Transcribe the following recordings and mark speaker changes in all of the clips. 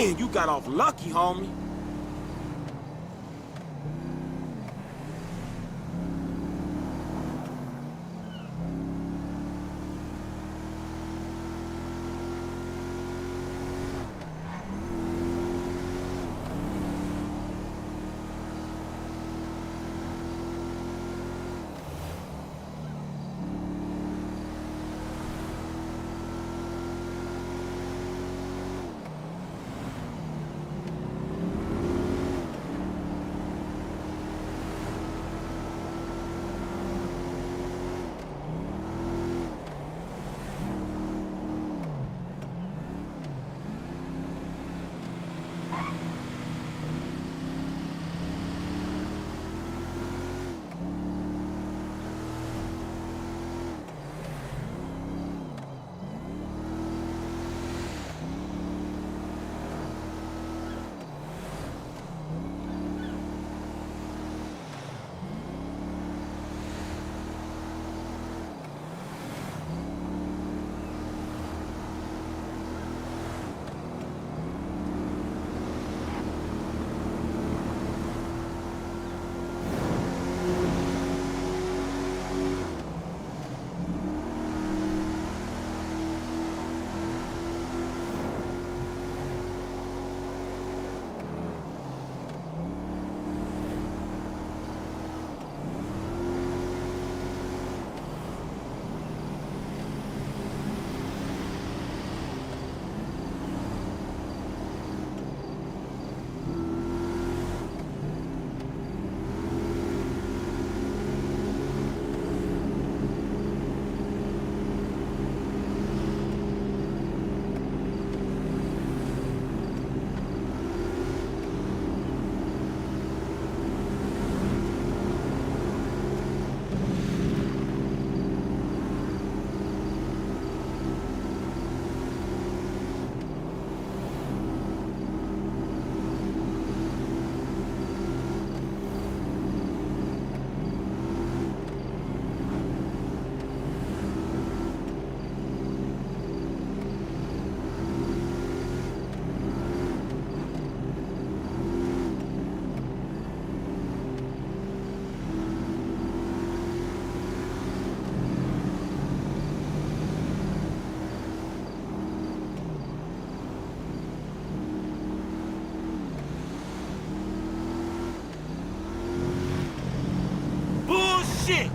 Speaker 1: Man, you got off lucky, homie. Bullshit!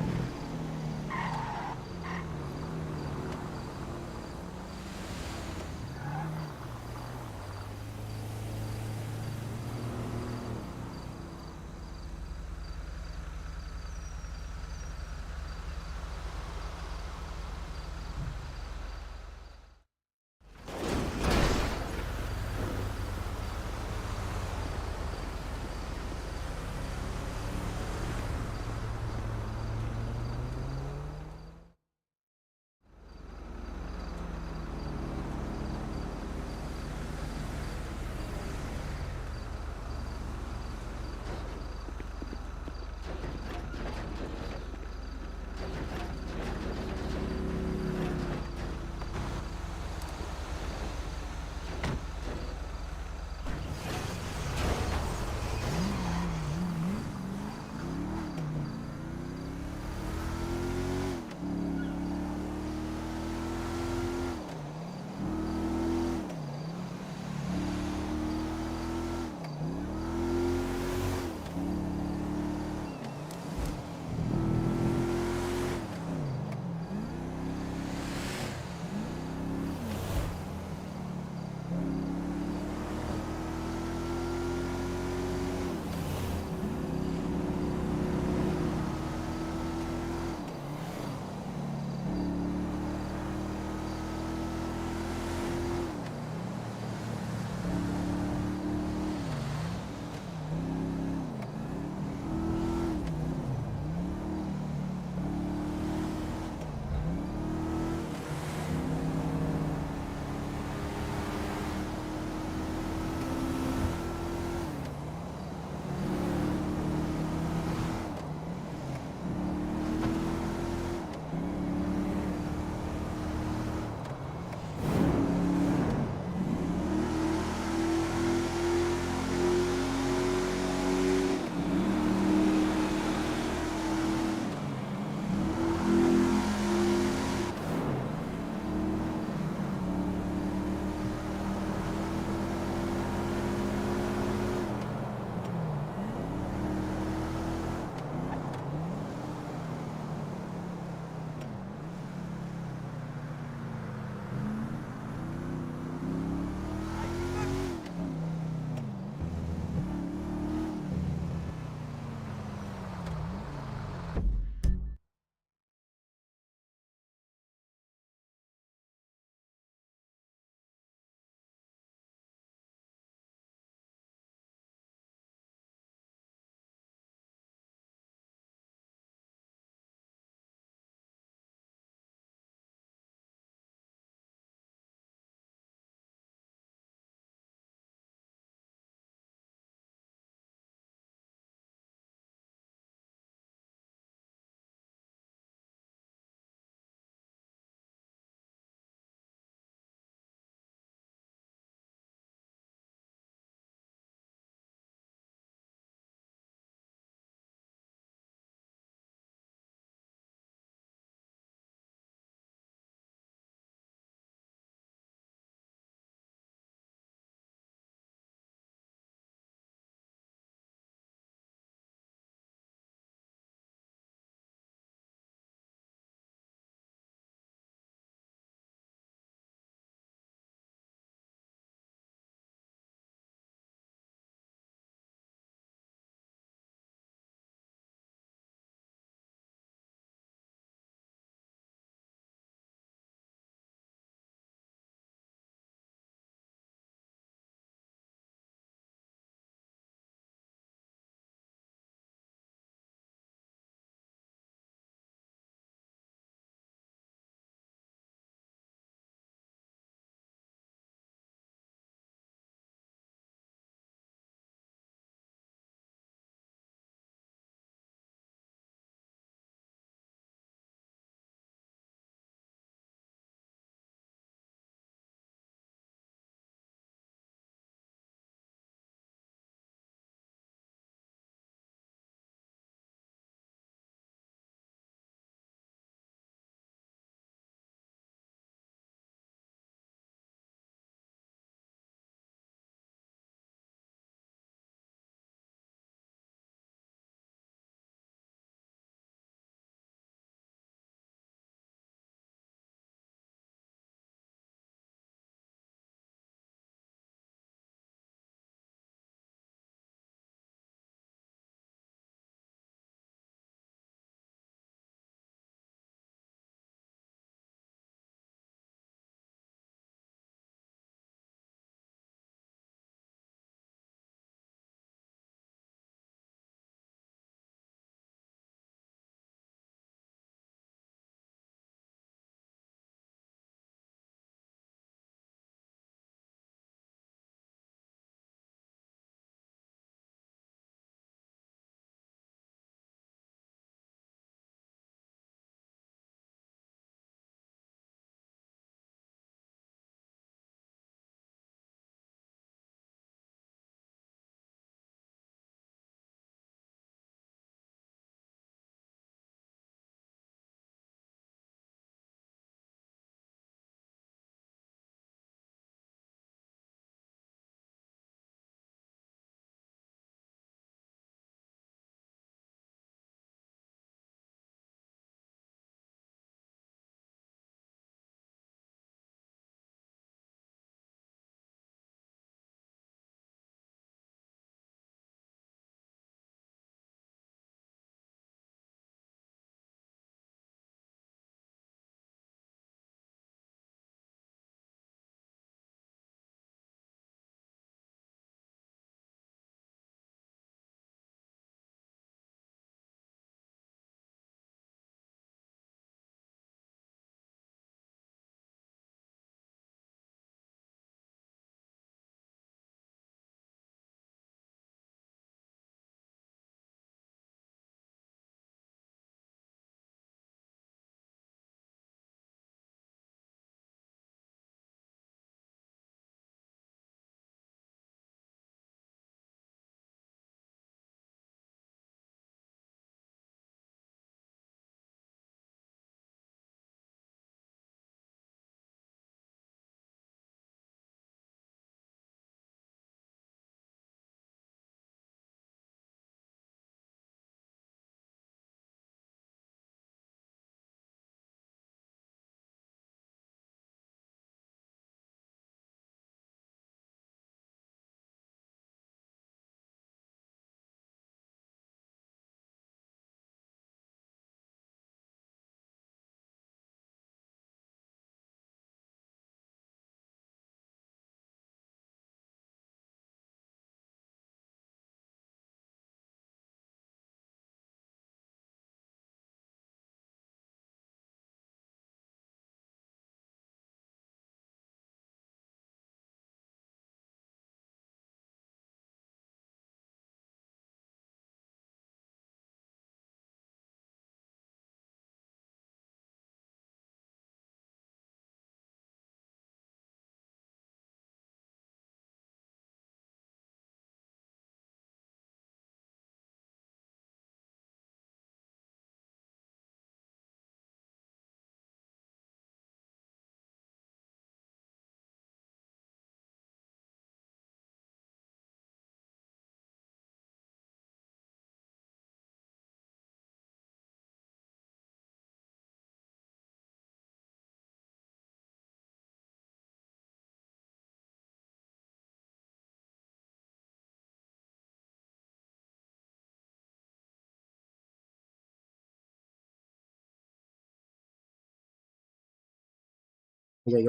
Speaker 2: Wait.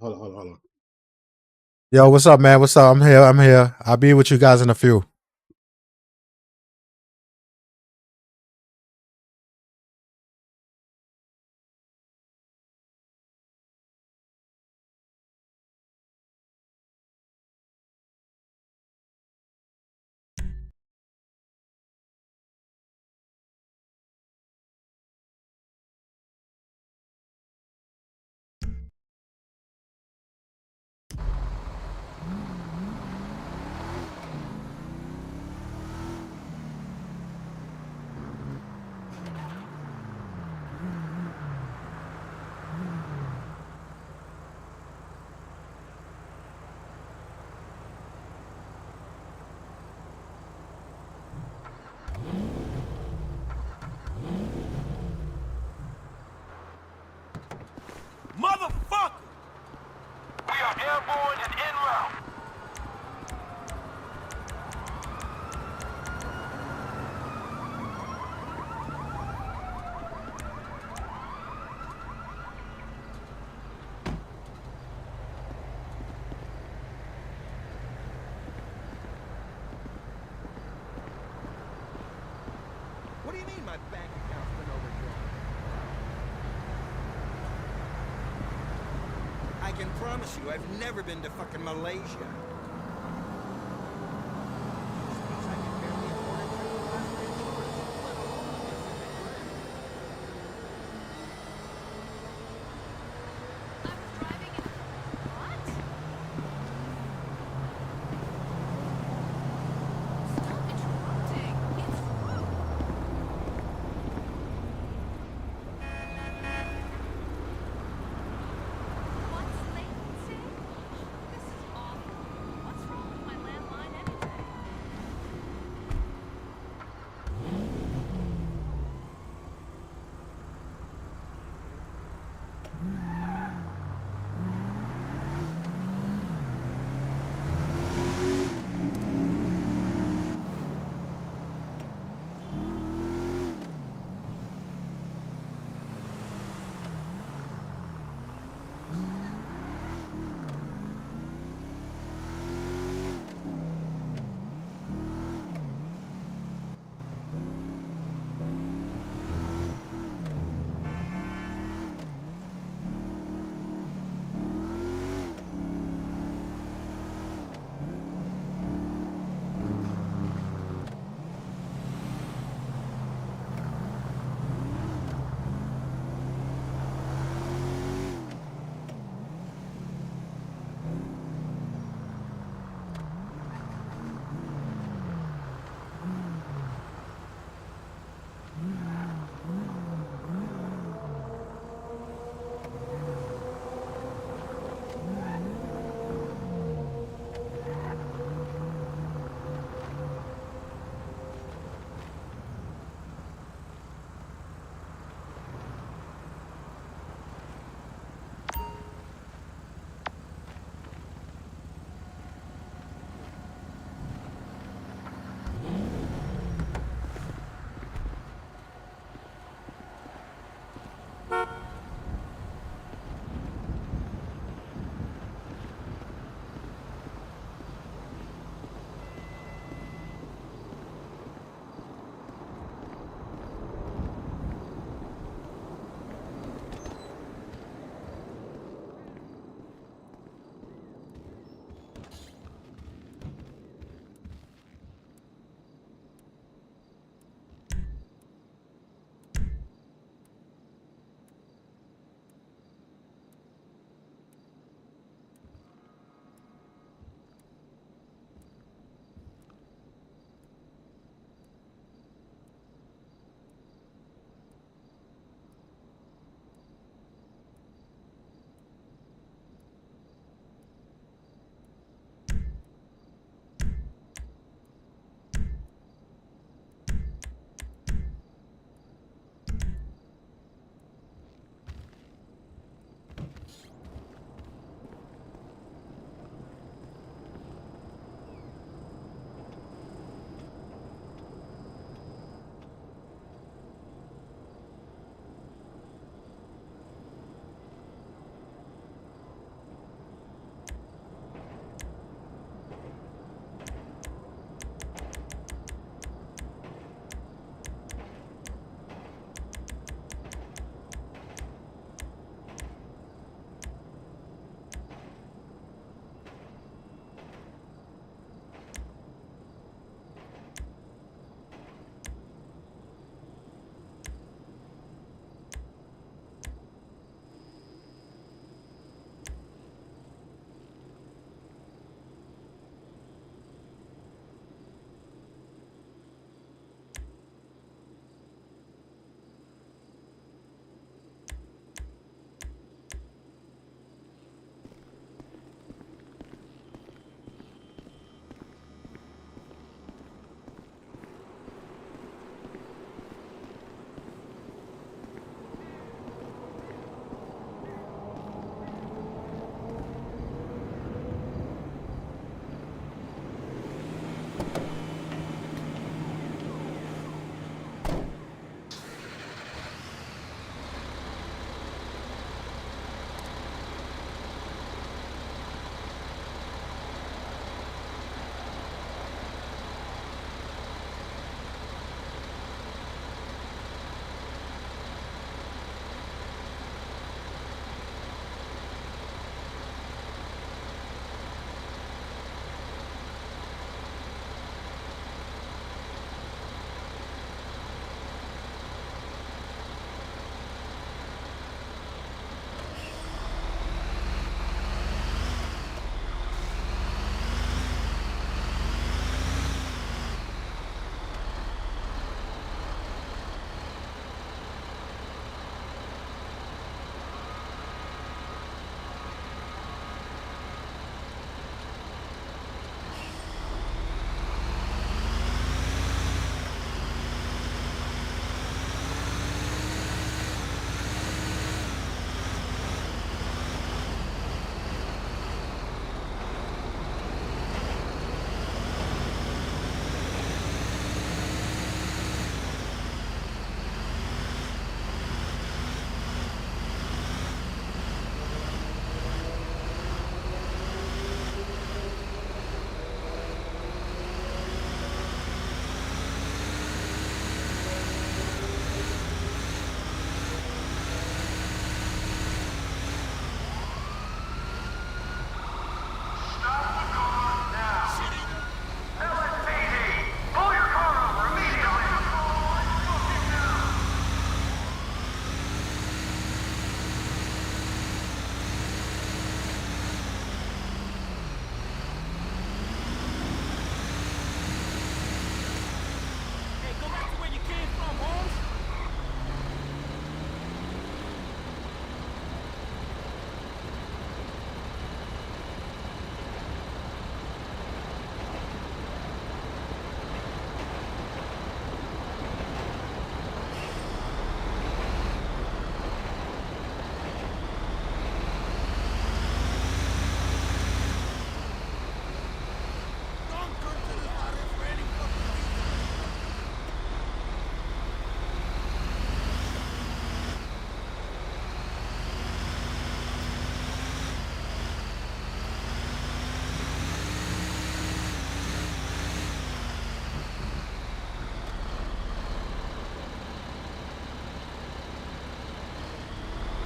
Speaker 2: Hold on. Yo, what's up, man? What's up? I'm here. I'll be with you guys in a few.
Speaker 1: Motherfucker!
Speaker 3: We are airborne and en route.
Speaker 4: What do you mean my bank account's been overdrawn? I can promise you, I've never been to fucking Malaysia. I can barely afford a trip class for insurance, let alone
Speaker 5: I was driving in. What? Stop interrupting. It's rude. What's latency? This is awful.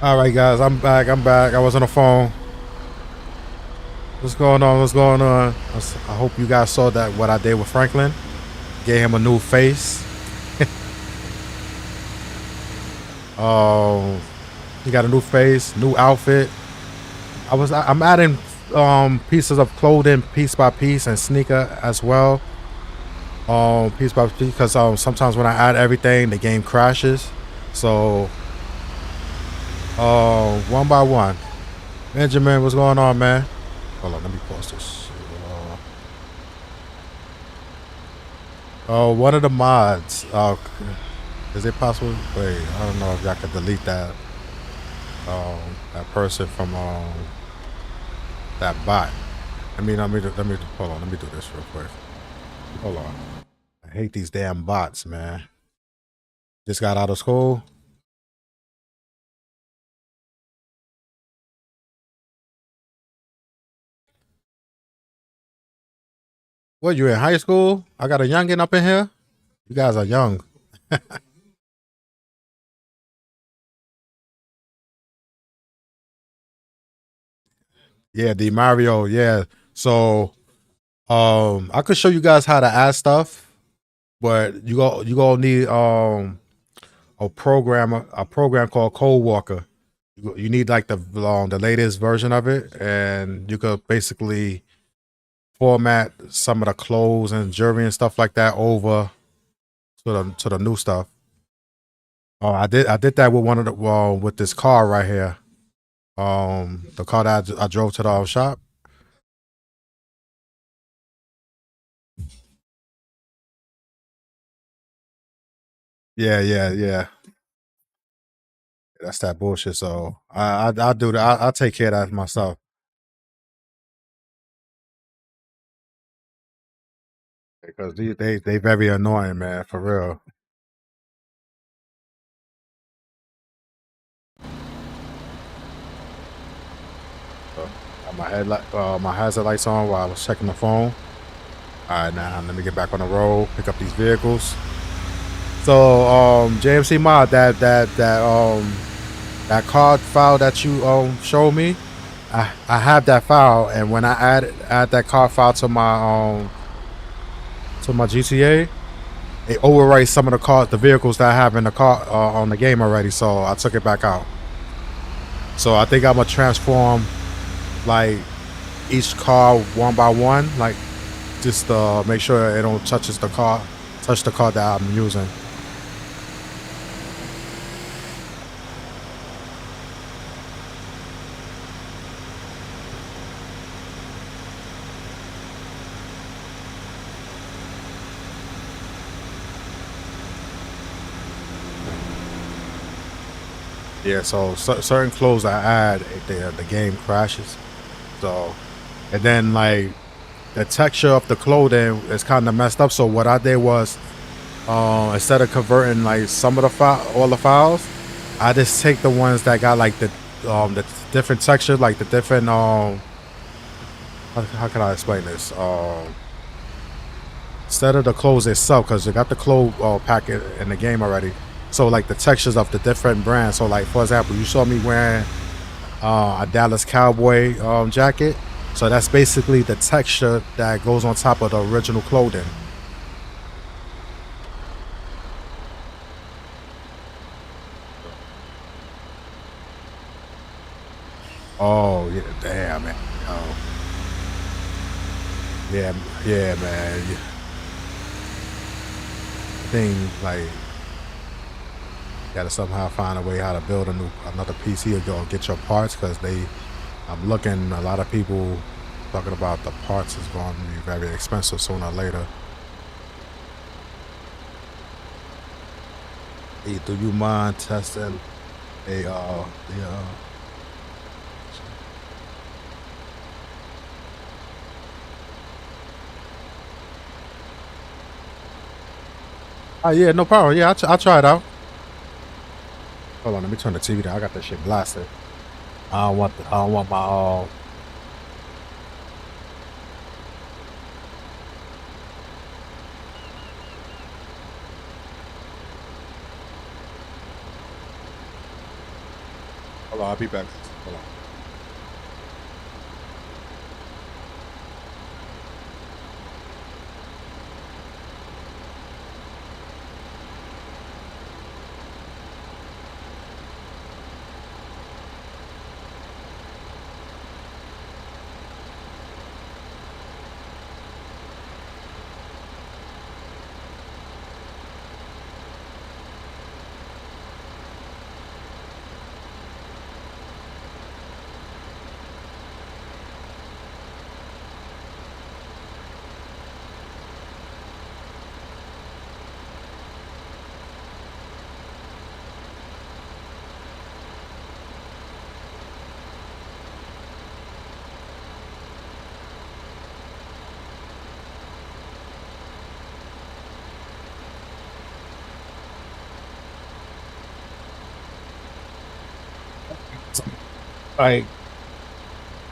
Speaker 2: All right, guys, I'm back. I was on the phone. What's going on? What's going on? I hope you guys saw that what I did with Franklin. Gave him a new face. He got a new face, new outfit. I'm adding pieces of clothing piece by piece and sneaker as well. Piece by piece, because sometimes when I add everything, the game crashes. So one by one. Benjamin, what's going on, man? Hold on, let me pause this. One of the mods. Is it possible? Wait, I don't know if y'all could delete that. That person from that bot. Let me hold on. Let me do this real quick. Hold on. I hate these damn bots, man. Just got out of school. What, you in high school? I got a youngin' up in here. You guys are young. Yeah, the Mario. Yeah. So, I could show you guys how to add stuff, but you gonna need a program called Code Walker. You need like the latest version of it, and you could basically format some of the clothes and jewelry and stuff like that over to the new stuff. Oh, I did that with one of the with this car right here. The car that I drove to the shop. Yeah. That's that bullshit. So I'll do that. I'll take care of that myself. Because they very annoying, man, for real. So, got my hazard lights on while I was checking the phone. All right, now let me get back on the road, pick up these vehicles. So, JMC mod, that card file that you showed me, I have that file, and when I add that card file to my GTA, it overwrites some of the vehicles that I have in the car on the game already. So I took it back out. So I think I'm gonna transform like each car one by one, like just to make sure it don't touch the car that I'm using. Yeah, so certain clothes I add, the game crashes. So, and then like the texture of the clothing is kind of messed up. So what I did was, instead of converting like some of all the files, I just take the ones that got like the different texture, like the different how can I explain this? Instead of the clothes itself, because you got the clothes packet in the game already. So like the textures of the different brands. So like for example, you saw me wearing a Dallas Cowboy jacket. So that's basically the texture that goes on top of the original clothing. Oh yeah, damn man. Oh yeah, man. Thing like. Gotta somehow find a way how to build another PC or go get your parts, because I'm looking, a lot of people talking about the parts is going to be very expensive sooner or later. Hey, do you mind testing oh yeah, no problem. Yeah, I'll try it out. Hold on, let me turn the TV down. I got that shit blasted. I don't want my All Hold on, I'll be back. Hold on.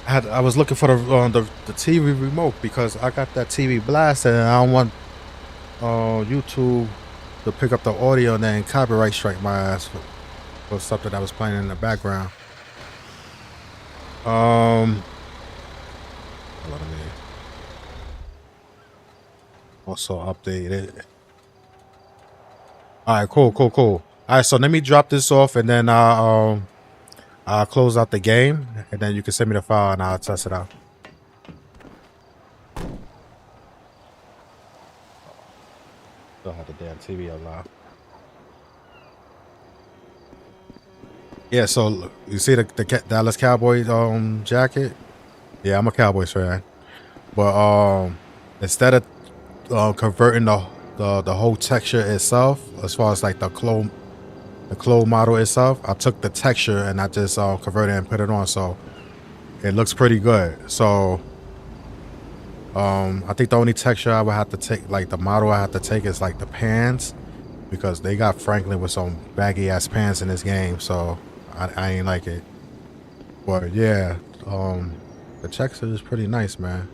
Speaker 2: I was looking for the TV remote because I got that TV blasted and I don't want YouTube to pick up the audio and then copyright strike my ass for something that was playing in the background. Hold on a minute. Also update it. All right, cool. All right, so let me drop this off and then I'll close out the game and then you can send me the file and I'll test it out. Still have the damn TV alive. Yeah, so you see the Dallas Cowboys jacket? Yeah, I'm a Cowboys fan. But instead of converting the whole texture itself, as far as like the clone model itself, I took the texture and I just converted it and put it on, so it looks pretty good. So I think the only texture I would have to take, like the model I have to take, is like the pants, because they got Franklin with some baggy ass pants in this game, so I ain't like it. But yeah, the texture is pretty nice, man.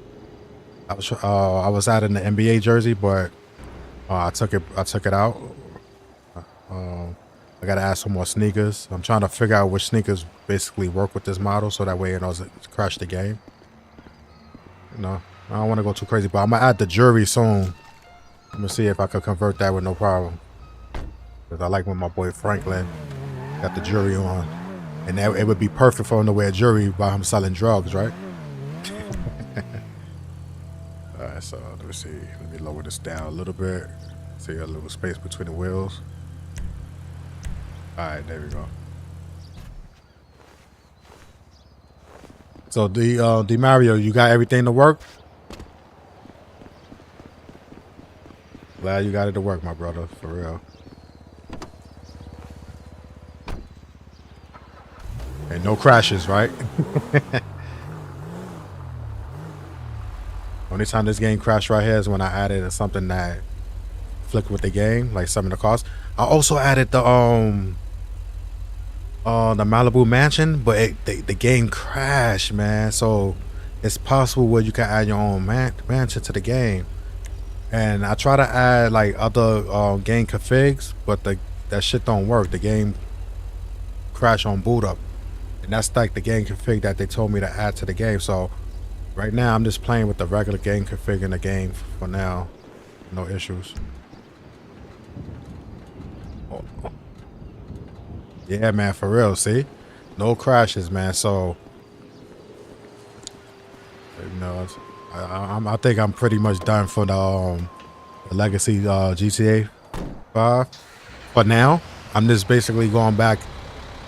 Speaker 2: I was adding the NBA jersey, but I took it out. I gotta add some more sneakers. I'm trying to figure out which sneakers basically work with this model, so that way it doesn't crash the game. You know, I don't want to go too crazy, but I'm gonna add the jewelry soon. I'm gonna see if I could convert that with no problem. Because I like when my boy Franklin got the jewelry on, and that, it would be perfect for him to wear jewelry while I'm selling drugs, right? All right, so let me see. Let me lower this down a little bit. See a little space between the wheels. All right, there we go. So the Mario, you got everything to work? Glad you got it to work, my brother, for real. And no crashes, right? Only time this game crashed right here is when I added something that flicked with the game, like some of the costs. I also added the Malibu mansion, but the game crashed, man. So it's possible where you can add your own mansion to the game. And I try to add like other game configs, but that shit don't work. The game crash on boot up, and that's like the game config that they told me to add to the game. So right now I'm just playing with the regular game config in the game for now. No issues. Oh. Yeah, man, for real. See, no crashes, man. So you know, I think I'm pretty much done for the legacy GTA 5. But now I'm just basically going back,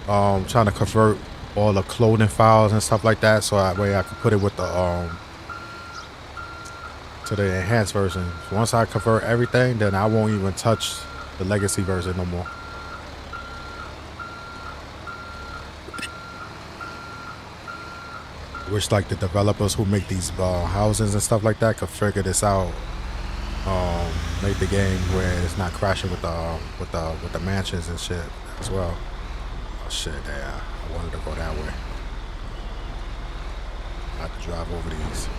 Speaker 2: trying to convert all the clothing files and stuff like that, so that way I can put it with the to the enhanced version. So once I convert everything, then I won't even touch the legacy version no more. Wish like the developers who make these houses and stuff like that could figure this out. Make the game where it's not crashing with the mansions and shit as well. Oh shit, yeah. I wanted to go that way. I have to drive over these.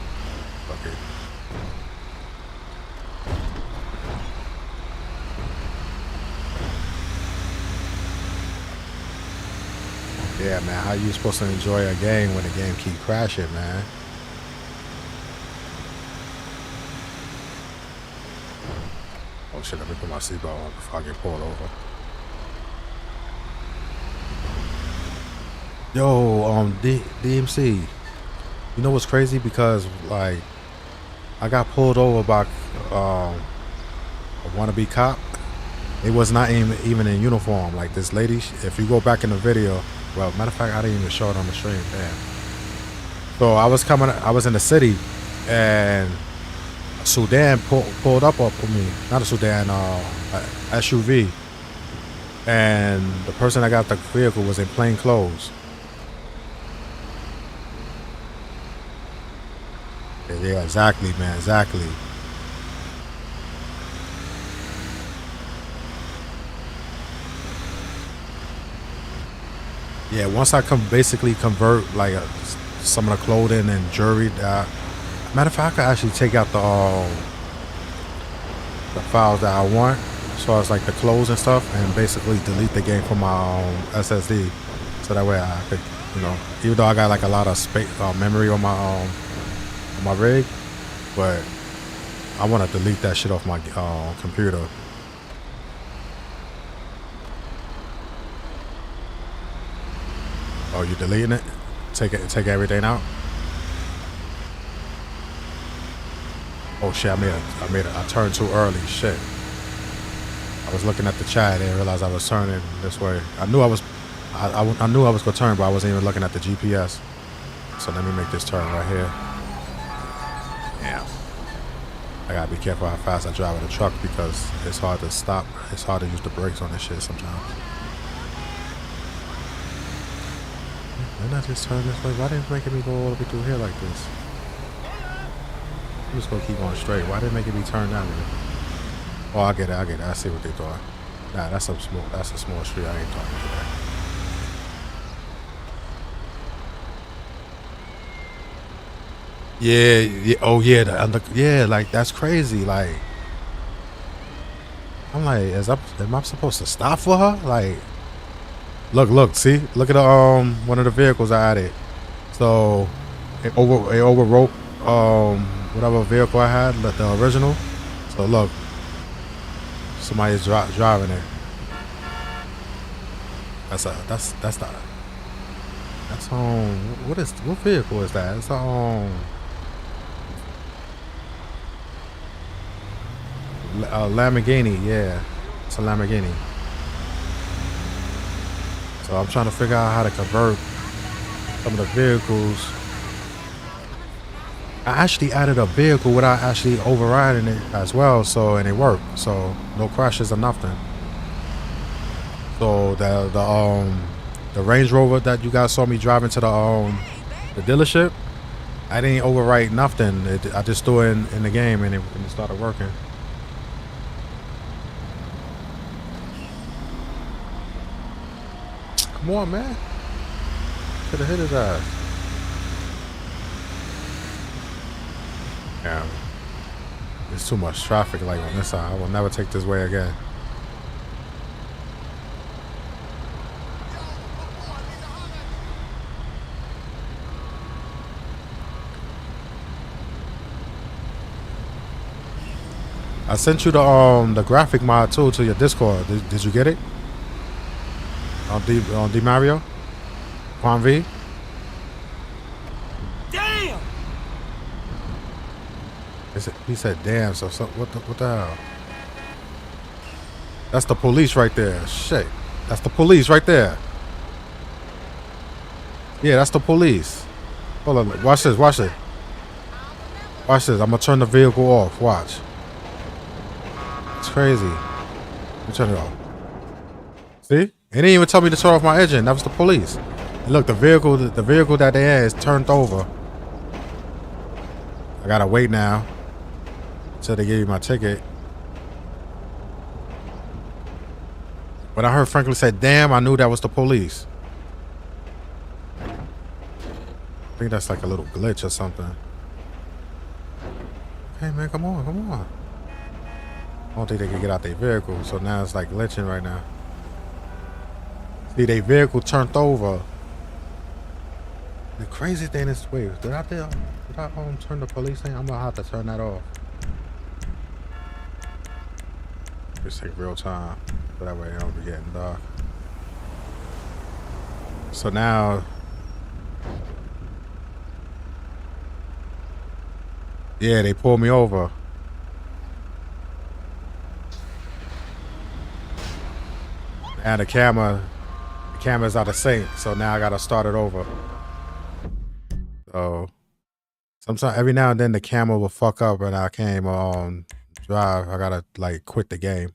Speaker 2: Okay. Yeah, man. How you supposed to enjoy a game when the game keep crashing, man? Oh shit! Let me put my seatbelt on before I get pulled over. Yo, DMC. You know what's crazy? Because like, I got pulled over by a wannabe cop. It was not even in uniform. Like this lady, if you go back in the video, well, matter of fact, I didn't even show it on the stream. Damn. So I was in the city, and a Sudan pulled up on me. Not a Sudan, a SUV. And the person that got the vehicle was in plain clothes. Yeah, exactly, man, exactly. Yeah, once I basically convert like some of the clothing and jewelry. Matter of fact, I could actually take out the files that I want, as far as like the clothes and stuff, and basically delete the game from my SSD, so that way I could, you know, even though I got like a lot of space, memory on my rig, but I want to delete that shit off my computer. Oh, you deleting it? Take everything out? Oh shit! I turned too early. Shit! I was looking at the chat. I didn't realize I was turning this way. I knew I knew I was gonna turn, but I wasn't even looking at the GPS. So let me make this turn right here. Damn. I gotta be careful how fast I drive with a truck because it's hard to stop. It's hard to use the brakes on this shit sometimes. Why not just turn this way? Why didn't it make me go all the way through here like this? I'm just gonna keep going straight. Why didn't it make me turn down here? Oh, I get it. I see what they thought. Nah, that's a small street. I ain't talking to that. Yeah. Oh yeah. Yeah, like that's crazy. Like, I'm like, am I supposed to stop for her? Like, look, see, look at the one of the vehicles I added. So it overwrote whatever vehicle I had, the original. So look, somebody's driving it. That's what vehicle is that? It's a Lamborghini. Yeah, it's a Lamborghini. So I'm trying to figure out how to convert some of the vehicles. I actually added a vehicle without actually overriding it as well, and it worked. So no crashes or nothing. So the Range Rover that you guys saw me driving to the dealership, I didn't overwrite nothing. I just threw it in the game and it started working. Come on, man. Could have hit his ass. Yeah. There's too much traffic like on this side. I will never take this way again. I sent you the graphic mod too to your Discord. Did you get it? On D Mario? Juan V?
Speaker 1: Damn!
Speaker 2: He said damn, so what the hell? That's the police right there. Shit. That's the police right there. Yeah, that's the police. Hold on, watch this, watch it. Watch this. I'm gonna turn the vehicle off. Watch. It's crazy. Let me turn it off. See? It didn't even tell me to turn off my engine. That was the police. And look, the vehicle that they had is turned over. I gotta wait now until they give you my ticket. When I heard Franklin say damn, I knew that was the police. I think that's like a little glitch or something. Hey man, come on. I don't think they can get out their vehicle, so now it's like glitching right now. See, their vehicle turned over, The crazy thing is, wait, did I turn the police thing? I'm gonna have to turn that off. Just take real time, so that way it don't be getting dark. So now, yeah, they pulled me over. And the camera's out of sync, so now I gotta start it over. So sometimes, every now and then, the camera will fuck up, and I can't even drive. I gotta like quit the game.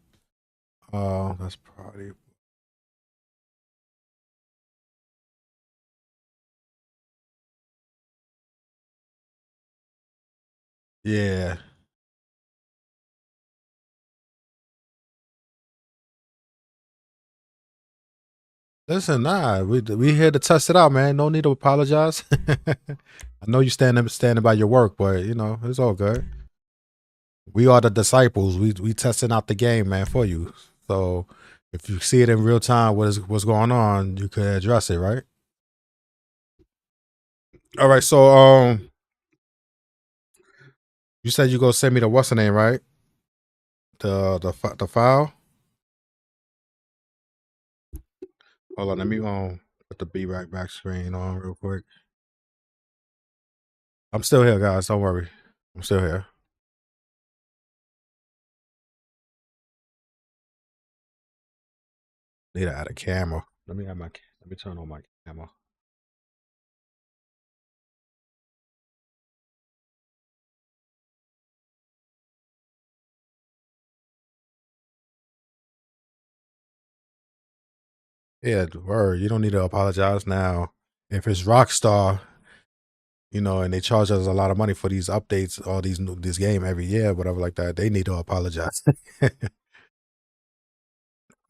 Speaker 2: That's probably. Yeah. Listen, nah, we here to test it out, man. No need to apologize. I know you standing by your work, but you know it's all good. We are the disciples. We testing out the game, man, for you. So if you see it in real time, what's going on, you could address it, right? All right. So you said you gonna send me the what's the name, right? The file. Hold on, let me put the B right back screen on real quick. I'm still here, guys. Don't worry. I'm still here. Need to add a camera. Let me turn on my camera. Yeah, word. You don't need to apologize now. If it's Rockstar, you know, and they charge us a lot of money for these updates, all this game every year, whatever like that, they need to apologize.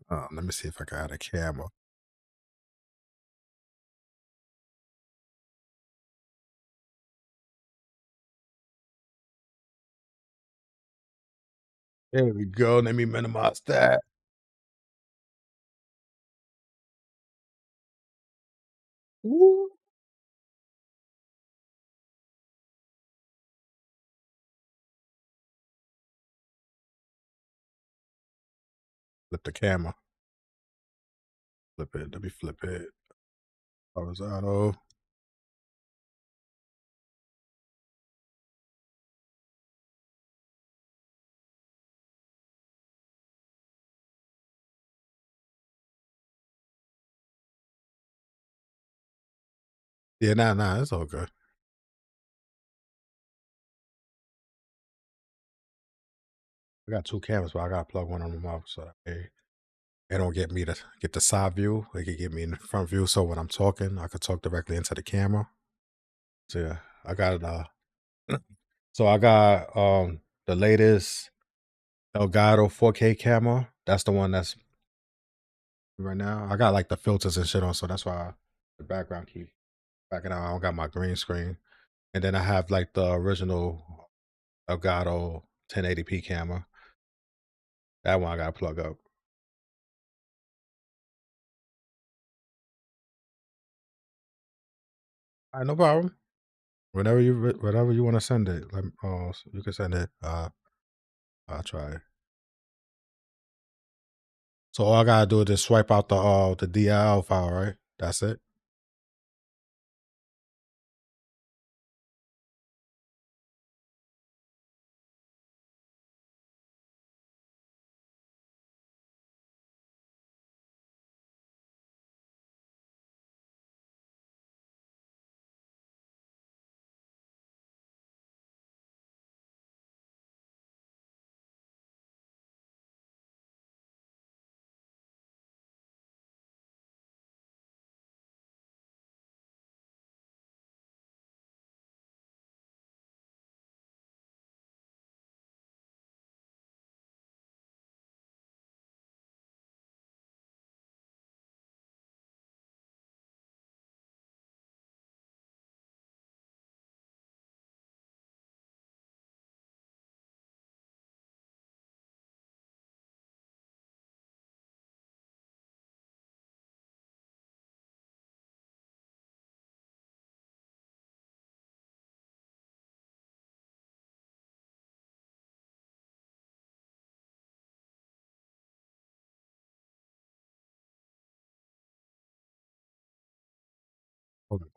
Speaker 2: Let me see if I can add a camera. There we go. Let me minimize that. Woo. Flip the camera. Flip it. Let me flip it. Horizontal. Yeah, nah, it's all good. I got two cameras, but I gotta plug one of them off so that they don't get me to get the side view. They can get me in the front view. So when I'm talking, I could talk directly into the camera. So yeah, I got so I got the latest Elgato 4K camera. That's the one that's right now. I got like the filters and shit on, so that's why the background keep backing out. I don't got my green screen. And then I have like the original Elgato 1080p camera. That one I gotta plug up. All right, no problem. Whenever you want to send it, you can send it. I'll try it. So all I gotta do is just swipe out the DLL file, right? That's it.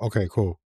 Speaker 2: Okay, cool.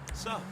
Speaker 1: What's up?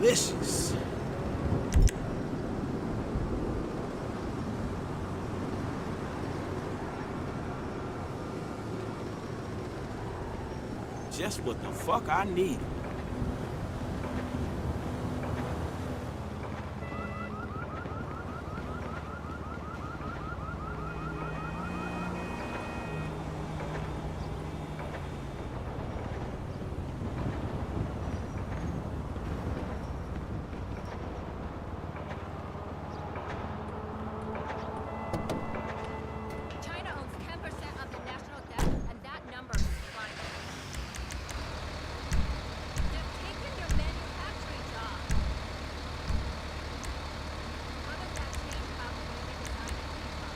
Speaker 1: delicious. Just what the fuck I need.
Speaker 5: China owns 10% of the national debt, and that number is climbing. They've taken your manufacturing job. How does that change about the way they design and think of?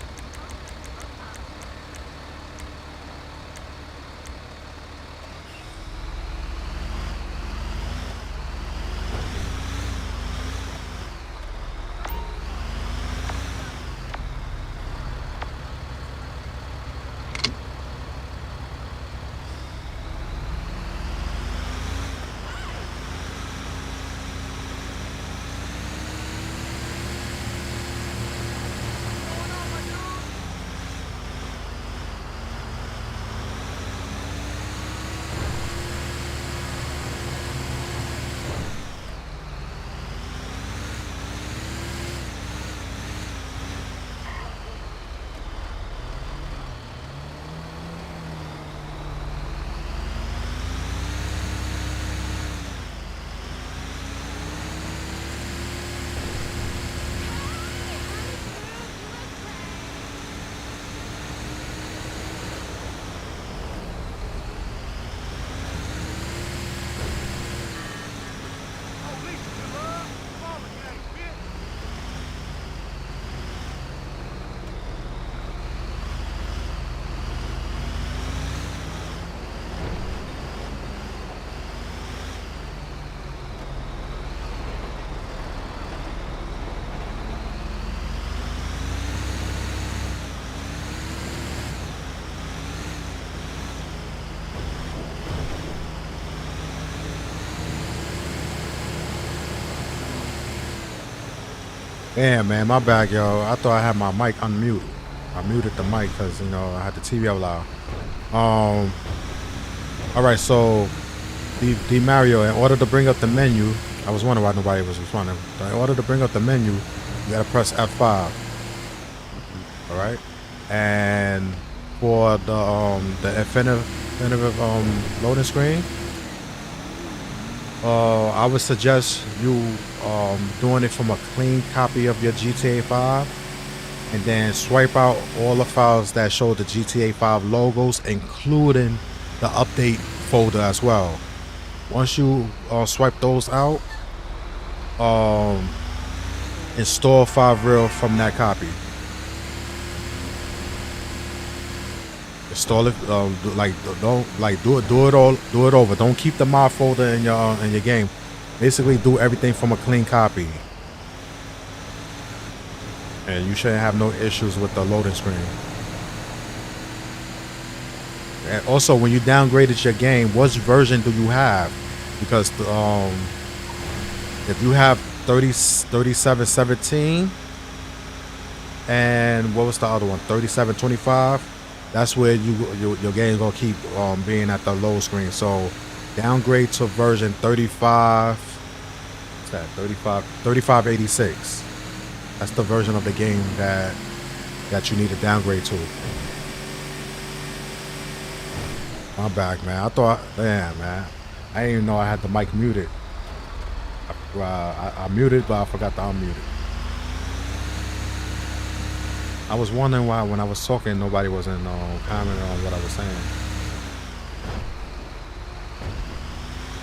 Speaker 2: Damn, man, my bad, yo. I thought I had my mic unmuted. I muted the mic because, you know, I had the TV out loud. All right, so the Mario, in order to bring up the menu, I was wondering why nobody was responding. In order to bring up the menu, you gotta press F5. All right, and for the infinitive loading screen, I would suggest you doing it from a clean copy of your GTA 5, and then swipe out all the files that show the GTA 5 logos, including the update folder as well. Once you swipe those out, install 5real from that copy. Install it, do it over. Don't keep the mod folder in your game. Basically, do everything from a clean copy, and you shouldn't have no issues with the loading screen. And also, when you downgraded your game, what version do you have? Because if you have 3717 and what was the other one, 3725, that's where your game's gonna keep being at the low screen. So downgrade to version 35. What's that? 3586. That's the version of the game that you need to downgrade to. My bad, man. I thought, damn, man. I didn't even know I had the mic muted. I muted, but I forgot to unmute it. I was wondering why when I was talking, nobody wasn't commenting on what I was saying.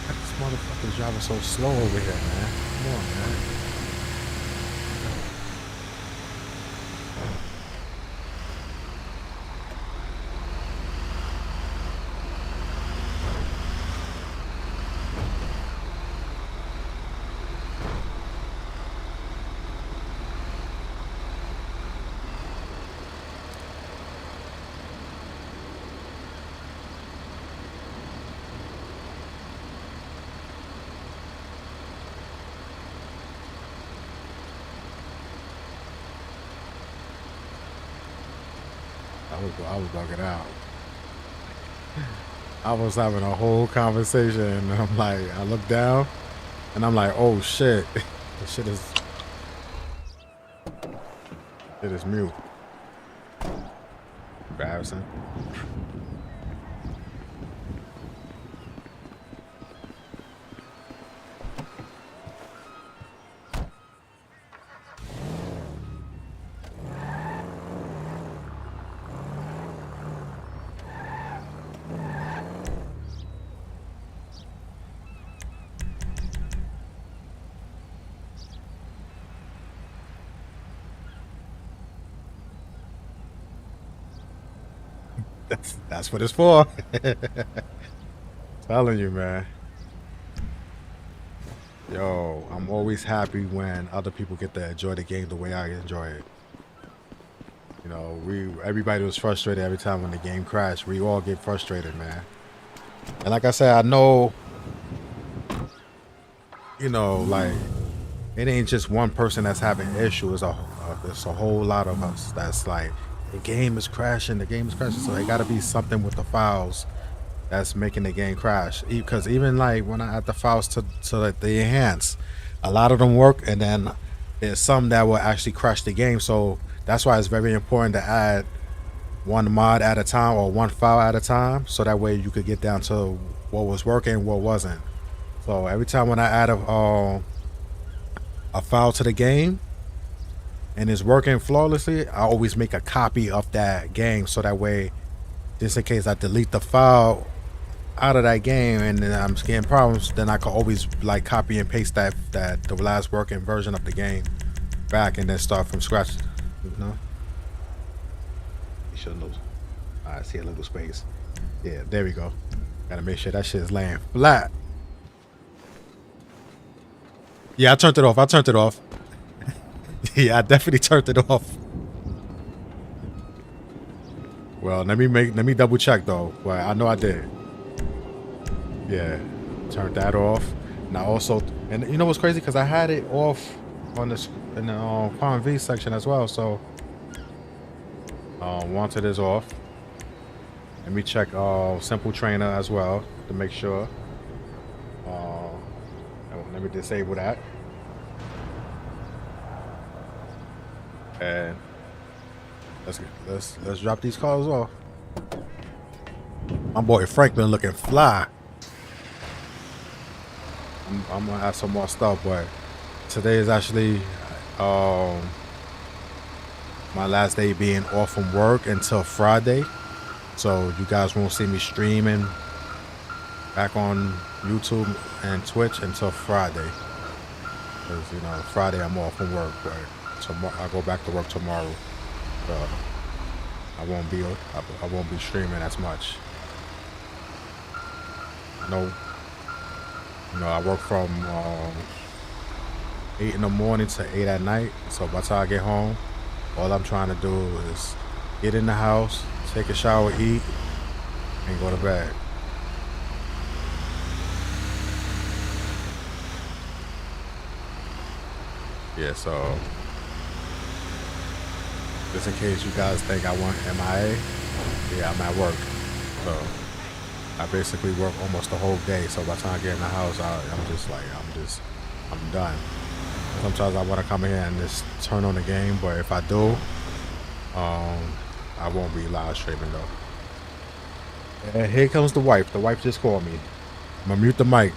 Speaker 2: This motherfucker's driving so slow over here, man. Come on, man. I was bugging out. I was having a whole conversation, and I'm like, I look down, and I'm like, oh shit, this shit is mute. Embarrassing. That's what it's for. Telling you, man. Yo, I'm always happy when other people get to enjoy the game the way I enjoy it. You know, everybody was frustrated every time when the game crashed. We all get frustrated, man. And like I said, I know, you know, like it ain't just one person that's having issues. It's a whole lot of us that's like, the game is crashing. So it got to be something with the files that's making the game crash. Because even like when I add the files to the enhance, a lot of them work, and then there's some that will actually crash the game. So that's why it's very important to add one mod at a time or one file at a time, so that way you could get down to what was working and what wasn't. So every time when I add a file to the game and it's working flawlessly, I always make a copy of that game, so that way, just in case I delete the file out of that game and then I'm getting problems, then I can always like copy and paste the last working version of the game back and then start from scratch. You know, you should lose. I see a little space. Yeah, there we go. Gotta make sure that shit is laying flat. Yeah, I turned it off. Yeah, I definitely turned it off. Well, let me double check though. Well, I know I did. Yeah, turned that off. Now also, and you know what's crazy? Because I had it off on this in the Palm V section as well. So, wanted is off. Let me check Simple Trainer as well to make sure. Let me disable that. And let's drop these cars off. My boy Franklin looking fly. I'm gonna add some more stuff, but today is actually my last day being off from work until Friday. So you guys won't see me streaming back on YouTube and Twitch until Friday. Because, you know, Friday I'm off from work, but tomorrow I go back to work tomorrow. So I won't be streaming as much. No. You know, I work from 8 in the morning to 8 at night. So by the time I get home, all I'm trying to do is get in the house, take a shower, eat, and go to bed. Yeah, so just in case you guys think I want MIA, yeah, I'm at work. So I basically work almost the whole day. So by the time I get in the house, I'm done. Sometimes I want to come in here and just turn on the game, but if I do, I won't be live streaming though. And here comes the wife. The wife just called me. I'm gonna mute the mic.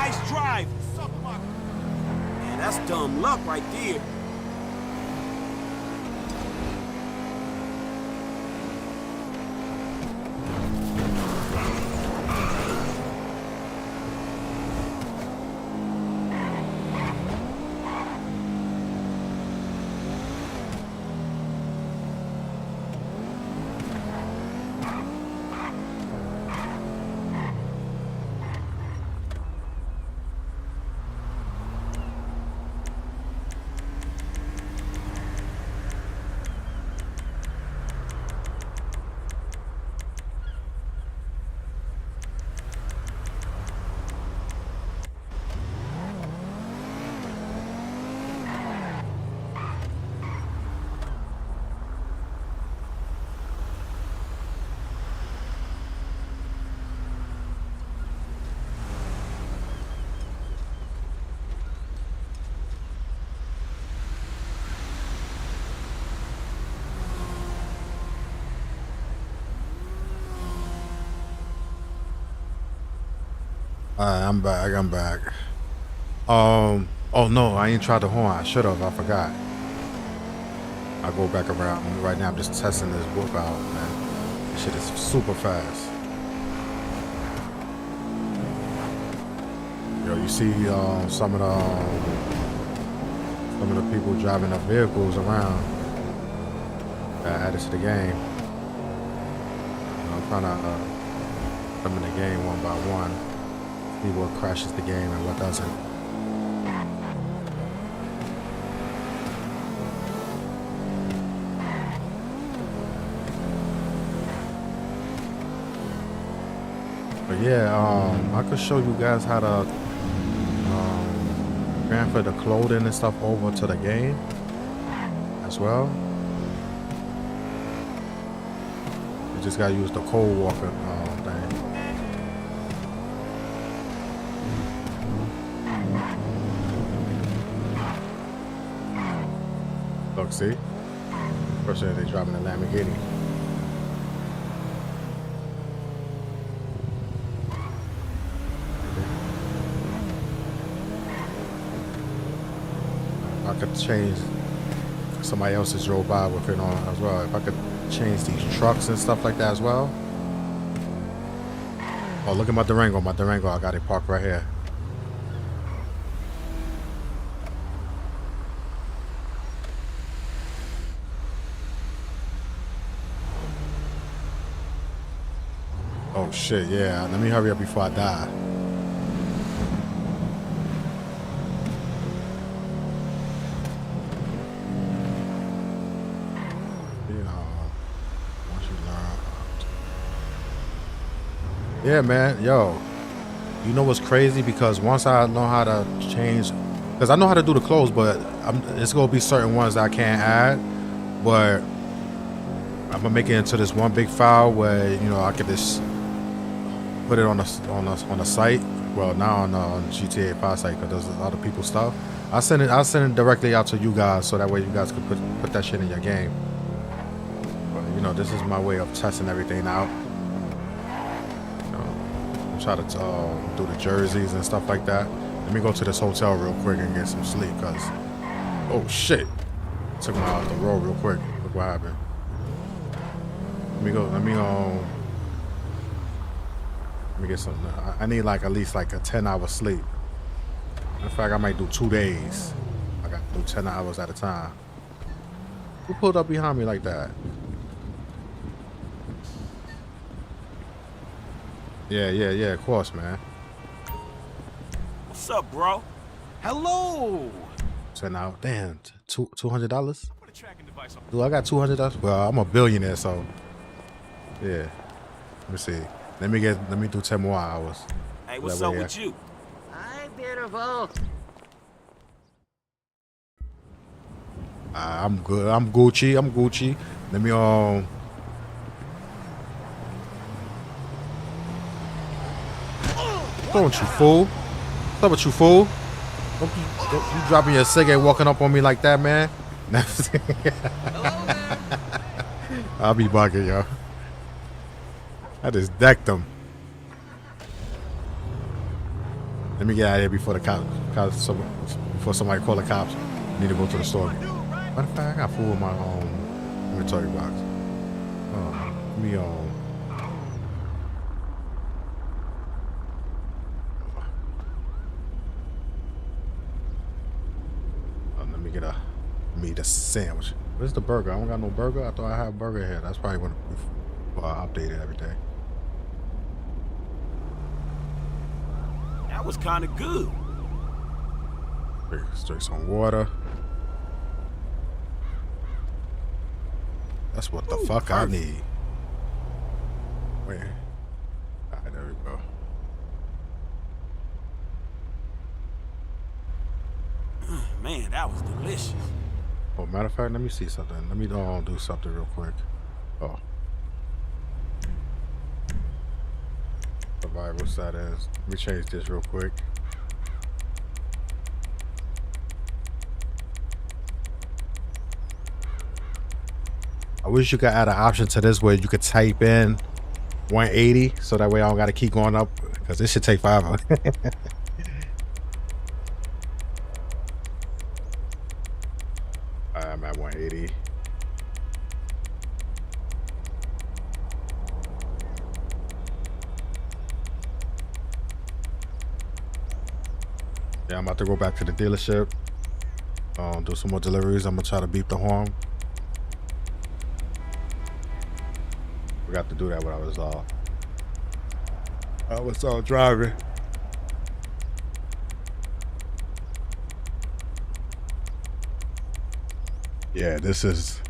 Speaker 1: Nice drive. Man, that's dumb luck right there.
Speaker 2: Alright, I'm back. I'm back. Oh no, I ain't tried the horn. I should have. I forgot. I'll go back around. Right now, I'm just testing this whoop out, man. This shit is super fast. Yo, you see some of the people driving the vehicles around that added to the game. I'm trying to put them in the game one by one. See what crashes the game and what doesn't. But yeah, I could show you guys how to transfer the clothing and stuff over to the game as well. You just gotta use the cold walker thing. Look, see? First thing they driving a Lamborghini. I could change, somebody else just drove by with it on as well. If I could change these trucks and stuff like that as well. Oh, look at my Durango. My Durango, I got it parked right here. Oh shit, yeah. Let me hurry up before I die. Yeah, man, yo, you know what's crazy? Because once I know how to change, because I know how to do the clothes, but it's gonna be certain ones that I can't add. But I'm gonna make it into this one big file where I could just put it on the site. Well, now on GTA 5 site, because there's other people's stuff. I'll send it directly out to you guys, so that way you guys can put that shit in your game. But this is my way of testing everything out. Try to do the jerseys and stuff like that. Let me go to this hotel real quick and get some sleep, cause oh shit, took me out the road real quick. Look what happened. Let me get some. I need like at least like a 10-hour sleep. In fact, I might do 2 days. I got to do 10 hours at a time. Who pulled up behind me like that? Yeah, of course, man.
Speaker 1: What's up, bro? Hello.
Speaker 2: 10 out. Damn, $200? Dude, I got $200. Well, I'm a billionaire, so yeah. Let me see. Let me do 10 more hours.
Speaker 1: Hey, what's up with you?
Speaker 6: Hi, beautiful.
Speaker 2: I'm good. I'm Gucci. Let me Don't you fool? What's up with you, fool? Don't you dropping your cigarette walking up on me like that, man? I'll be bugging, yo. I just decked him. Let me get out of here before the before somebody call the cops. I need to go to the store. Matter of fact, I got food in my inventory box. Let me let me get a meat a sandwich. Where's the burger? I don't got no burger. I thought I had a burger here. That's probably when I updated everything.
Speaker 1: That was kind of good.
Speaker 2: Drink some water. That's what the fuck I need. Wait. Alright, there we go.
Speaker 1: Man, that was delicious.
Speaker 2: Oh, matter of fact, let me see something. Let me do something real quick. Oh. Survival status. Let me change this real quick. I wish you could add an option to this where you could type in 180 so that way I don't got to keep going up because this should take forever. I'm at 180. Yeah, I'm about to go back to the dealership. Do some more deliveries. I'm gonna try to beep the horn. Forgot to do that when I was driving. Yeah, this is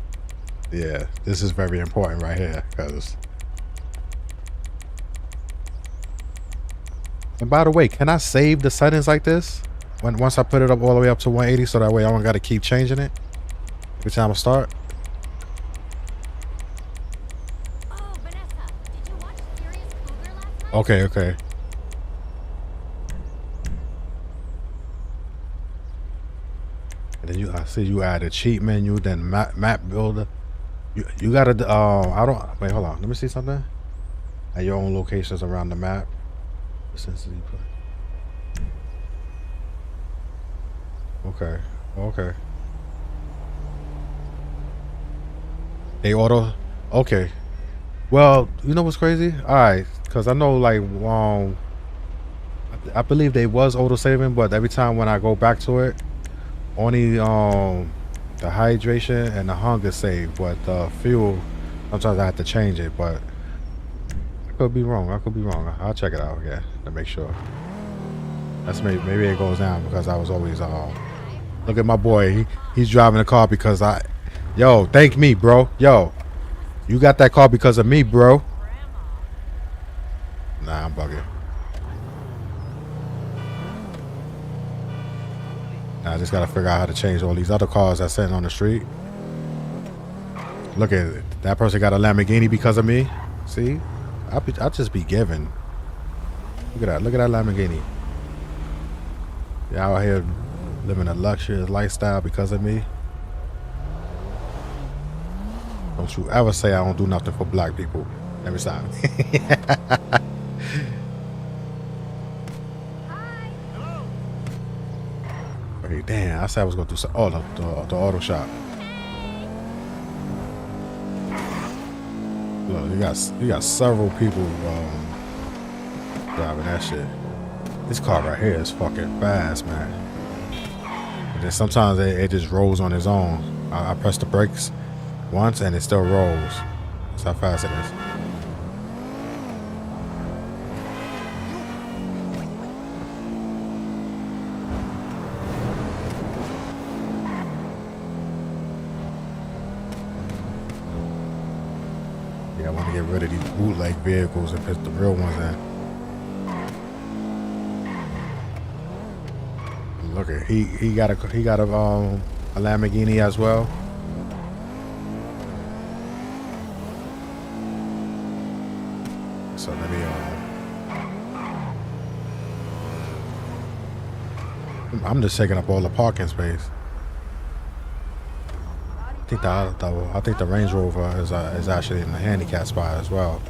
Speaker 2: very important right here, because. And by the way, can I save the settings like this once I put it up all the way up to 180, so that way I don't got to keep changing it every time I start?
Speaker 5: Oh, Vanessa, did you watch Furious Cougar last night?
Speaker 2: Okay. And then I see you add a cheat menu, then map builder. You gotta wait, hold on. Let me see something. At your own locations around the map. Okay. They auto. Okay. Well, you know what's crazy? All right, because I know like I believe they was auto saving, but every time when I go back to it, only the hydration and the hunger save, but the fuel sometimes I have to change it, but I could be wrong. I'll check it out again to make sure. That's maybe it goes down because I was always look at my boy. He's driving the car because yo, thank me, bro. Yo, you got that car because of me, bro. Nah, I'm bugging. I just gotta figure out how to change all these other cars that's sitting on the street. Look at it. That person got a Lamborghini because of me. See? I just be giving. Look at that Lamborghini. Y'all out here living a luxurious lifestyle because of me. Don't you ever say I don't do nothing for black people. Every time. Hey, damn, I said I was gonna do some. Oh, the auto shop. Look, you got several people driving that shit. This car right here is fucking fast, man. And then sometimes it just rolls on its own. I press the brakes once and it still rolls. That's how fast it is. Yeah, I want to get rid of these bootleg vehicles and put the real ones in. Look at he got a Lamborghini as well. So let me I'm just taking up all the parking space. I think the Range Rover is actually in the handicap spot as well.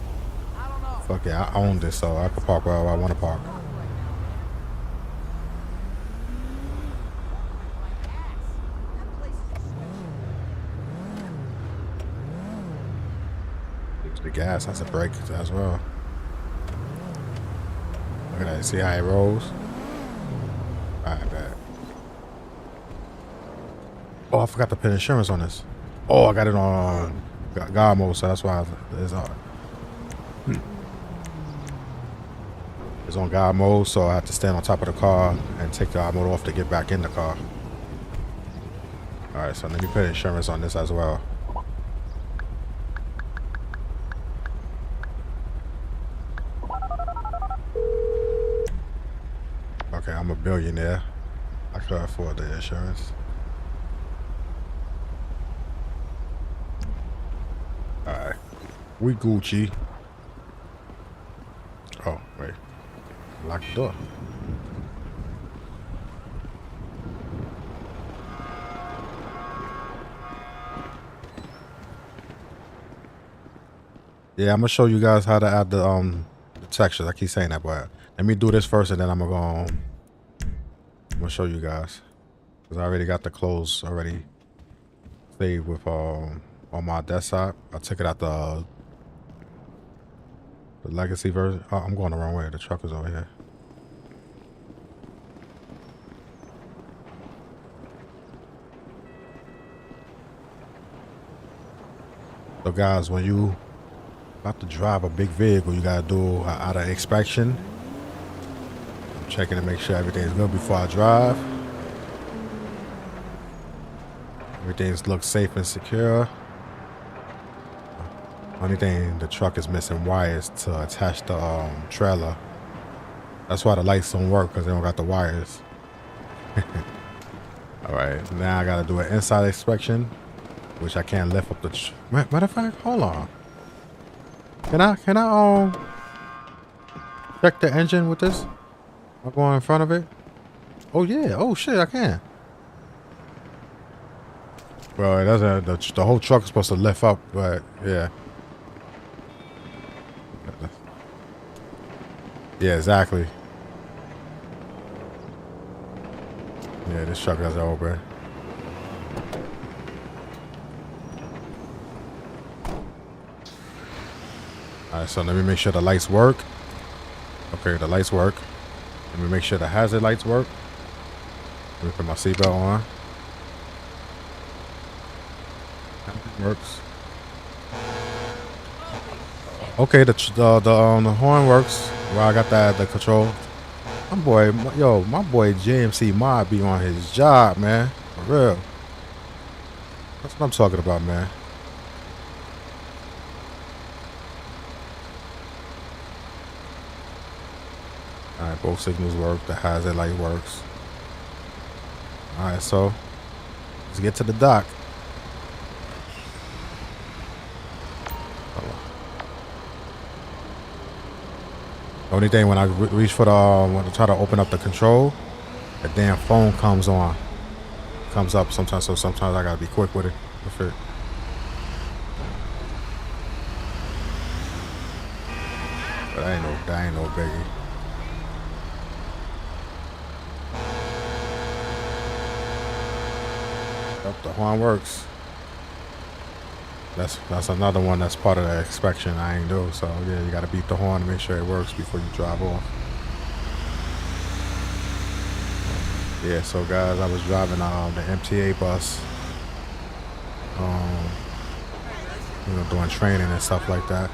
Speaker 2: Fuck yeah, I own this, so I can park wherever I want to park. The gas has a brake as well. Look at that. See how it rolls? Alright, bad. Oh, I forgot to put insurance on this. Oh, I got it on God mode, so that's why it's on God mode, so I have to stand on top of the car and take the God mode off to get back in the car. Alright, so let me put insurance on this as well. Okay, I'm a billionaire. I could afford the insurance. Alright. We Gucci. Oh, wait. Lock the door. Yeah, I'm gonna show you guys how to add the textures. I keep saying that, but let me do this first, and then I'm gonna show you guys, because I already got the clothes already saved with on my desktop. I took it out the legacy version. Oh, I'm going the wrong way. The truck is over here. So guys, when you about to drive a big vehicle, you gotta do an auto inspection. I'm checking to make sure everything's good before I drive. Everything's looks safe and secure. Only thing, the truck is missing wires to attach the trailer. That's why the lights don't work, because they don't got the wires. All right, now I gotta do an inside inspection, which I can't lift up the. Matter of fact, hold on. Can I check the engine with this? I'll go in front of it. Oh yeah. Oh shit, I can. Well, it doesn't. The whole truck is supposed to lift up, but yeah. Yeah, exactly. Yeah, this truck doesn't open. Alright, so let me make sure the lights work. Okay, the lights work. Let me make sure the hazard lights work. Let me put my seatbelt on. That works. Okay, the horn works. Well, I got the control. My boy, my boy JMC Mod be on his job, man. For real. That's what I'm talking about, man. Alright, both signals work. The hazard light works. Alright, so let's get to the dock. The only thing, when I reach for the when I try to open up the control, the damn phone comes up sometimes. So sometimes I gotta be quick with it. But that ain't no biggie. Yep, the horn works. That's another one that's part of the inspection I ain't do. So yeah, you gotta beat the horn to make sure it works before you drive off. Yeah, so guys, I was driving the MTA bus, doing training and stuff like that.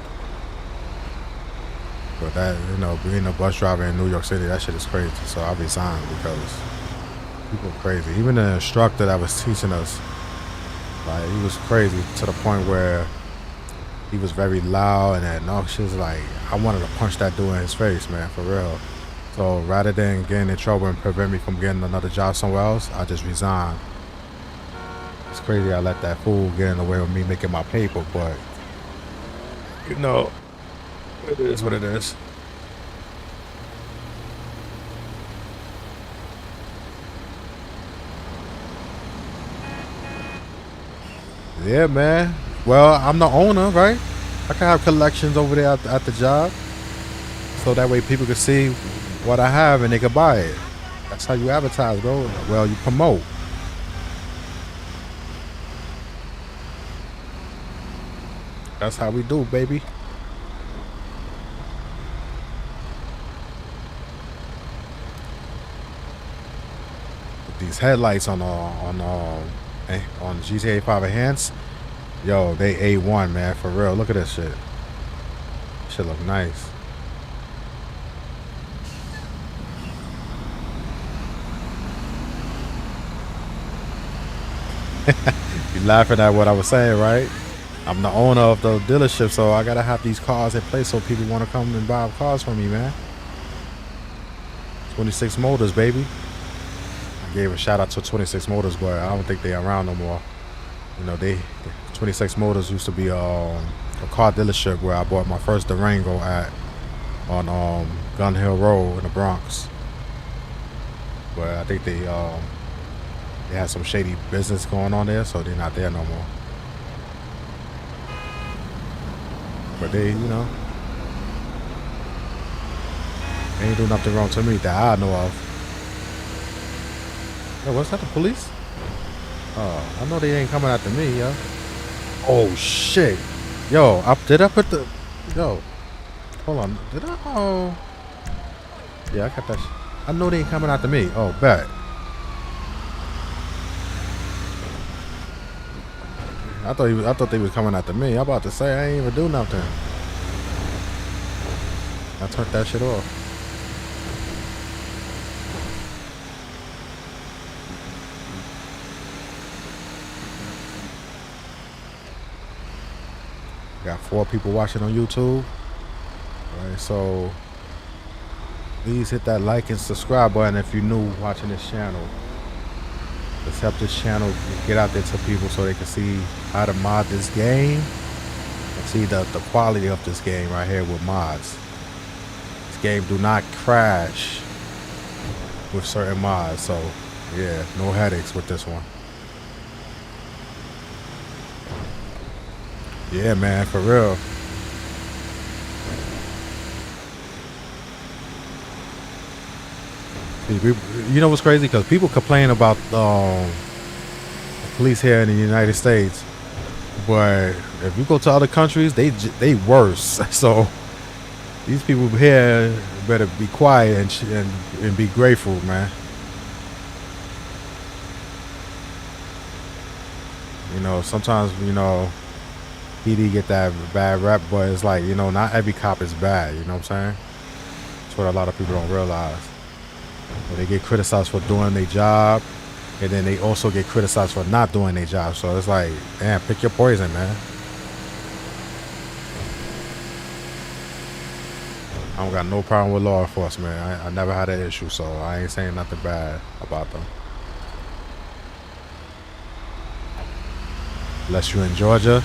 Speaker 2: But that, being a bus driver in New York City, that shit is crazy. So I resigned because people are crazy. Even the instructor that was teaching us, like, he was crazy to the point where he was very loud and obnoxious. Like, I wanted to punch that dude in his face, man, for real. So rather than getting in trouble and prevent me from getting another job somewhere else, I just resigned. It's crazy I let that fool get in the way of me making my paper, but it is what it is. Yeah, man. Well, I'm the owner, right? I can have collections over there at the job, so that way people can see what I have and they can buy it. That's how you advertise, bro. Well, you promote. That's how we do, baby. these headlights on GTA 5 Enhanced. Yo, they A1, man, for real. Look at this shit. Shit look nice. You laughing at what I was saying, right? I'm the owner of the dealership, so I gotta have these cars in place so people want to come and buy cars from me, man. 26 Motors, baby. I gave a shout out to 26 Motors, but I don't think they're around no more. You know, 26 Motors used to be a car dealership where I bought my first Durango at on Gun Hill Road in the Bronx. But I think they had some shady business going on there, so they're not there no more. But they, you know, they ain't do nothing wrong to me that I know of. Yo, what's that, the police? Oh, I know they ain't coming after me, yo. Oh, shit. Yo, did I put the... Yo, hold on. Did I... Oh... Yeah, I got that I know they ain't coming after me. Oh, bet. I thought they was coming after me. I'm about to say I ain't even do nothing. I turned that shit off. Got 4 people watching on YouTube. All right, so please hit that like and subscribe button if you're new watching this channel. Let's help this channel get out there to people so they can see how to mod this game and see the quality of this game right here with mods. This game do not crash with certain mods, so yeah, no headaches with this one. Yeah, man, for real. You know what's crazy? Because people complain about the police here in the United States, but if you go to other countries, they worse. So these people here better be quiet and be grateful, man. You know, sometimes, you know, PD get that bad rep, but it's like, you know, not every cop is bad. You know what I'm saying? That's what a lot of people don't realize. They get criticized for doing their job, and then they also get criticized for not doing their job. So it's like, damn, pick your poison, man. I don't got no problem with law enforcement. I never had an issue, so I ain't saying nothing bad about them. Unless you're in Georgia.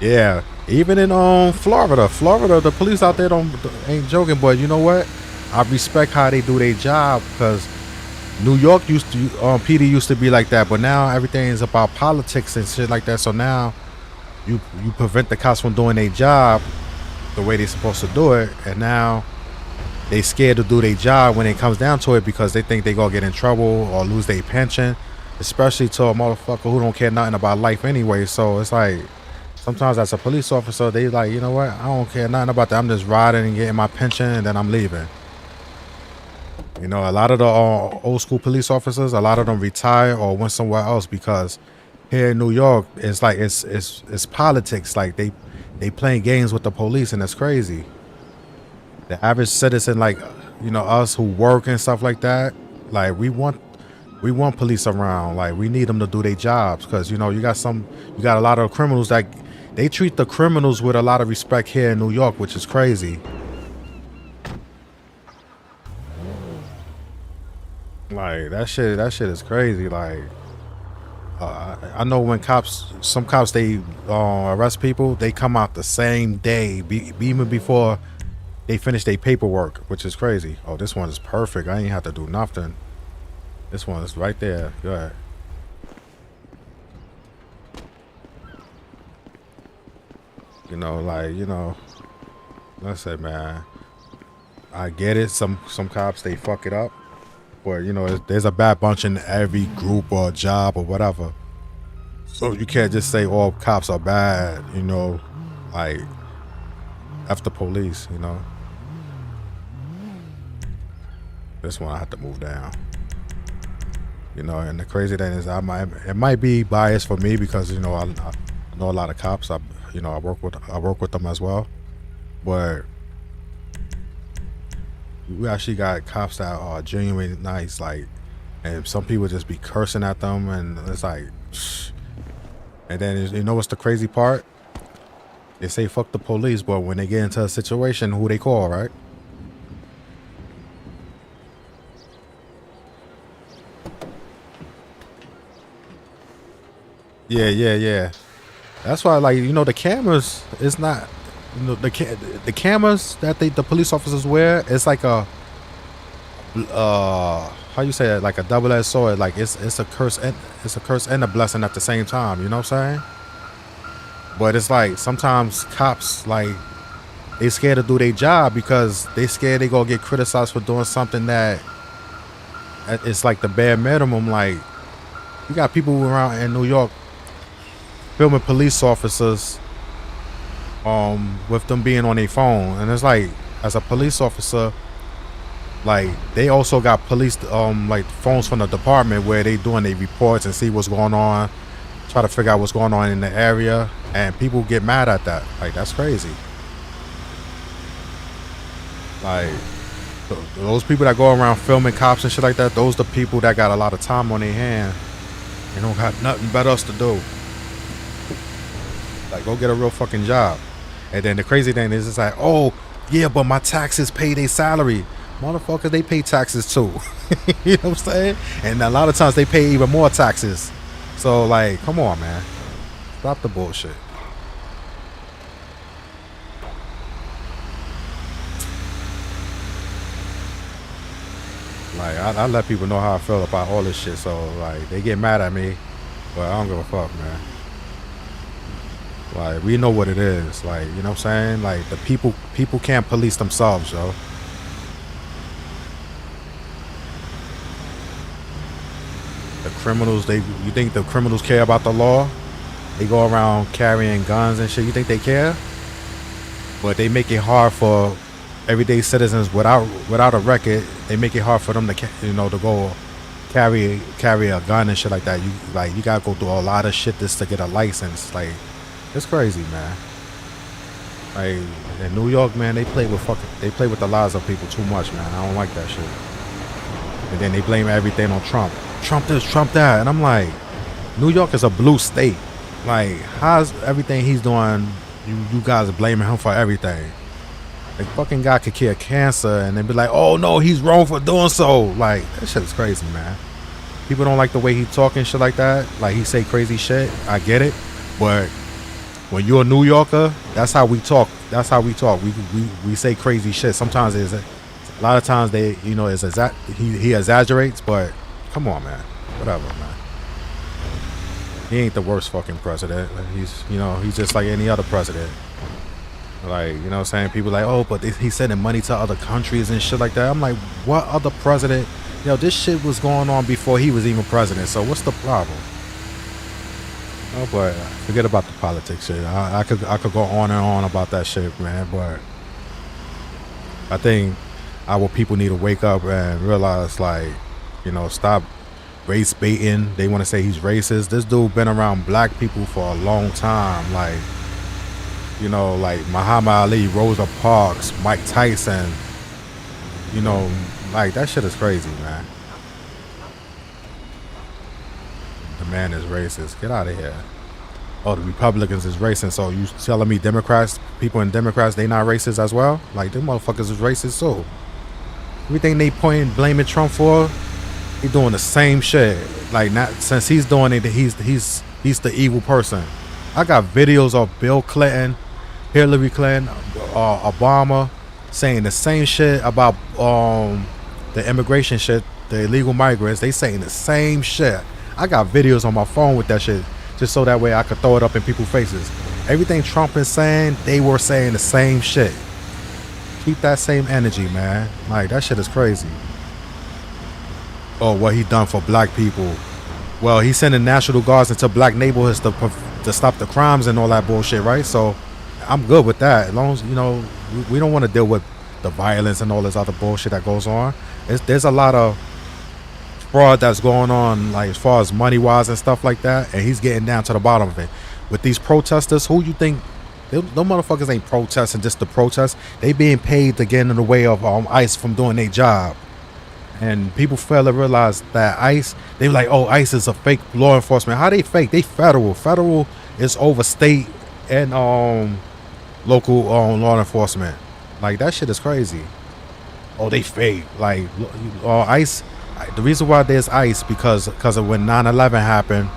Speaker 2: Yeah, even in Florida, the police out there ain't joking. But you know what? I respect how they do their job, because New York used to PD used to be like that, but now everything is about politics and shit like that. So now you prevent the cops from doing their job the way they're supposed to do it, and now they scared to do their job when it comes down to it, because they think they gonna get in trouble or lose their pension, especially to a motherfucker who don't care nothing about life anyway. So it's like, sometimes as a police officer, they like, you know what? I don't care nothing about that. I'm just riding and getting my pension, and then I'm leaving. You know, a lot of the old school police officers, a lot of them retire or went somewhere else, because here in New York, it's like it's politics. Like they playing games with the police, and it's crazy. The average citizen, like, you know, us who work and stuff like that, like we want police around. Like, we need them to do their jobs, because, you know, you got a lot of criminals that they treat the criminals with a lot of respect here in New York, which is crazy. Like, that shit is crazy. Like, I know when some cops, they arrest people, they come out the same day, even before they finish their paperwork, which is crazy. Oh, this one is perfect. I ain't have to do nothing. This one is right there. Go ahead. You know, like, you know, like I said, man, I get it. Some cops, they fuck it up. But, you know, there's a bad bunch in every group or job or whatever. So you can't just say all cops are bad, you know, like, F the police, you know. This one I have to move down. You know, and the crazy thing is, it might be biased for me because you know I know a lot of cops. I work with them as well, but we actually got cops that are genuinely nice. Like, and some people just be cursing at them, and it's like, and then you know what's the crazy part? They say fuck the police, but when they get into a situation, who they call, right? Yeah. That's why, like, you know, the cameras is not, you know, the cameras that the police officers wear. It's like a, how you say it? Like a double-edged sword. Like it's a curse and a blessing at the same time. You know what I'm saying? But it's like sometimes cops, like, they scared to do their job because they scared they gonna get criticized for doing something that it's like the bare minimum. Like, you got people around in New York filming police officers with them being on their phone, and it's like, as a police officer, like, they also got police like phones from the department where they doing their reports and see what's going on, try to figure out what's going on in the area, and people get mad at that. Like, that's crazy. Like, those people that go around filming cops and shit like that, those the people that got a lot of time on their hand. They don't got nothing better else to do. Like, go get a real fucking job. And then the crazy thing is, it's like, oh yeah, but my taxes pay their salary. Motherfuckers, they pay taxes too. You know what I'm saying? And a lot of times they pay even more taxes. So, like, come on, man. Stop the bullshit. Like, I let people know how I feel about all this shit. So, like, they get mad at me, but I don't give a fuck, man. Like, we know what it is. Like, you know what I'm saying? Like, the people can't police themselves, yo. The criminals, you think the criminals care about the law? They go around carrying guns and shit. You think they care? But they make it hard for everyday citizens without a record. They make it hard for them to, you know, to go carry a gun and shit like that. You gotta go through a lot of shit just to get a license. Like, it's crazy, man. Like, in New York, man, they play with the lives of people too much, man. I don't like that shit. And then they blame everything on Trump. Trump this, Trump that. And I'm like, New York is a blue state. Like, how's everything he's doing, you guys are blaming him for everything? Like, fucking guy could cure cancer and then be like, oh no, he's wrong for doing so. Like, that shit is crazy, man. People don't like the way he talk and shit like that. Like, he say crazy shit. I get it. But when you're a New Yorker, that's how we talk. That's how we talk. We say crazy shit. Sometimes a lot of times they, you know, he exaggerates, but come on, man. Whatever, man. He ain't the worst fucking president. He's just like any other president. Like, you know what I'm saying? People like, oh, but he's sending money to other countries and shit like that. I'm like, what other president? Yo, this shit was going on before he was even president. So what's the problem? Oh, but forget about the politics shit. I could go on and on about that shit, man. But I think our people need to wake up and realize, like, you know, stop race baiting. They want to say he's racist. This dude been around black people for a long time. Like, you know, like Muhammad Ali, Rosa Parks, Mike Tyson. You know, like, that shit is crazy, man. The man is racist. Get out of here. Oh, the Republicans is racist. So you telling me Democrats, people in Democrats, they not racist as well? Like, them motherfuckers is racist too. Everything they blaming Trump for, he doing the same shit. Like, not since he's doing it, he's the evil person. I got videos of Bill Clinton, Hillary Clinton, Obama saying the same shit about the immigration shit, the illegal migrants. They saying the same shit. I got videos on my phone with that shit, just so that way I could throw it up in people's faces. Everything Trump is saying, they were saying the same shit. Keep that same energy, man. Like, that shit is crazy. Oh, what he done for black people. Well, he's sending National Guards into black neighborhoods to stop the crimes and all that bullshit, right? So I'm good with that. As long as, you know, we don't want to deal with the violence and all this other bullshit that goes on. There's a lot of fraud that's going on, like as far as money wise and stuff like that, and he's getting down to the bottom of it. With these protesters, who you think no motherfuckers ain't protesting just to protest? They being paid to get in the way of ICE from doing their job. And people fail to realize that ICE, they like, oh, ICE is a fake law enforcement. How they fake? They federal. Federal is over state and local law enforcement. Like, that shit is crazy. Oh, they fake. Like, ICE, the reason why there's ICE, because of when 9/11 happened,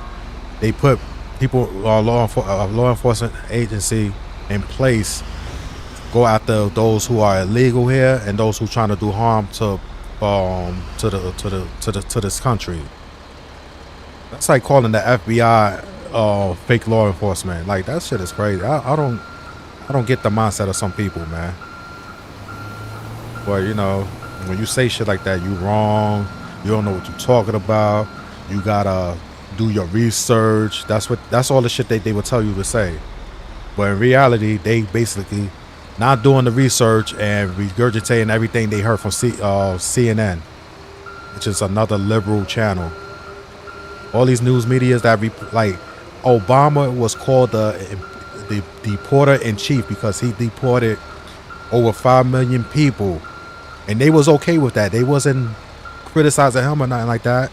Speaker 2: they put people, law enforcement agency in place, go after those who are illegal here and those who trying to do harm to this country. That's like calling the FBI fake law enforcement. Like, that shit is crazy. I don't get the mindset of some people, man. But you know, when you say shit like that, you wrong. You don't know what you're talking about. You gotta do your research. That's all the shit they would tell you to say. But in reality, they basically not doing the research and regurgitating everything they heard from CNN, which is another liberal channel. All these news medias that like Obama was called the deporter in chief because he deported over 5 million people, and they was okay with that. They wasn't criticizing him or nothing like that.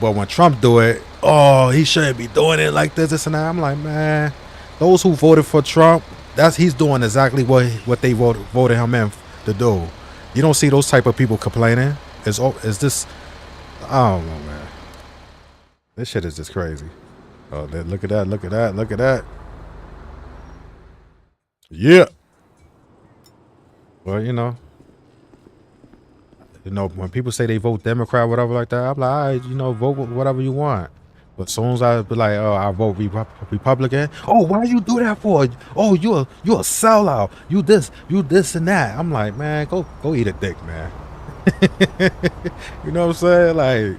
Speaker 2: But when Trump do it, oh, he shouldn't be doing it like this and that. I'm like, man, those who voted for Trump, he's doing exactly what they voted him in to do. You don't see those type of people complaining. Is this? I don't know, man. This shit is just crazy. Oh, look at that! Look at that! Look at that! Yeah. Well, you know, when people say they vote Democrat, whatever like that, I'm like, all right, vote whatever you want. But as soon as I be like, oh, I vote Republican. Oh, why you do that for? Oh, you a sellout. You this and that. I'm like, man, go eat a dick, man. You know what I'm saying? Like,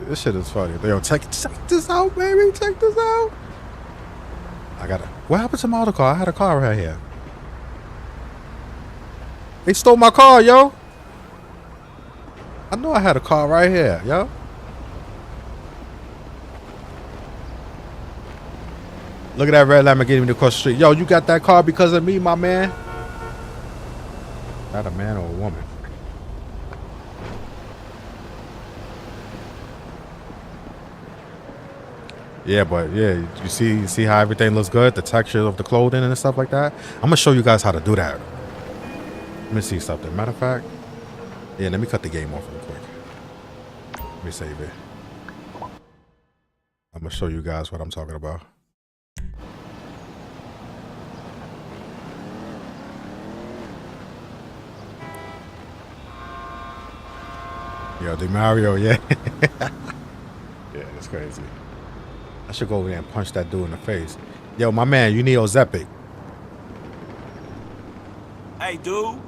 Speaker 2: this shit is funny. Yo, check this out, baby. Check this out. What happened to my other car? I had a car right here. They stole my car, yo. I know I had a car right here, yo. Look at that red Lamborghini across the street. Yo, you got that car because of me, my man? Not a man or a woman. Yeah, but yeah, you see how everything looks good? The texture of the clothing and stuff like that? I'm going to show you guys how to do that. Let me see something. Matter of fact, yeah, let me cut the game off real quick. Let me save it. I'm going to show you guys what I'm talking about. Yo, Mario, yeah. Yeah, it's crazy. I should go over there and punch that dude in the face. Yo, my man, you need Ozepic.
Speaker 1: Hey, dude.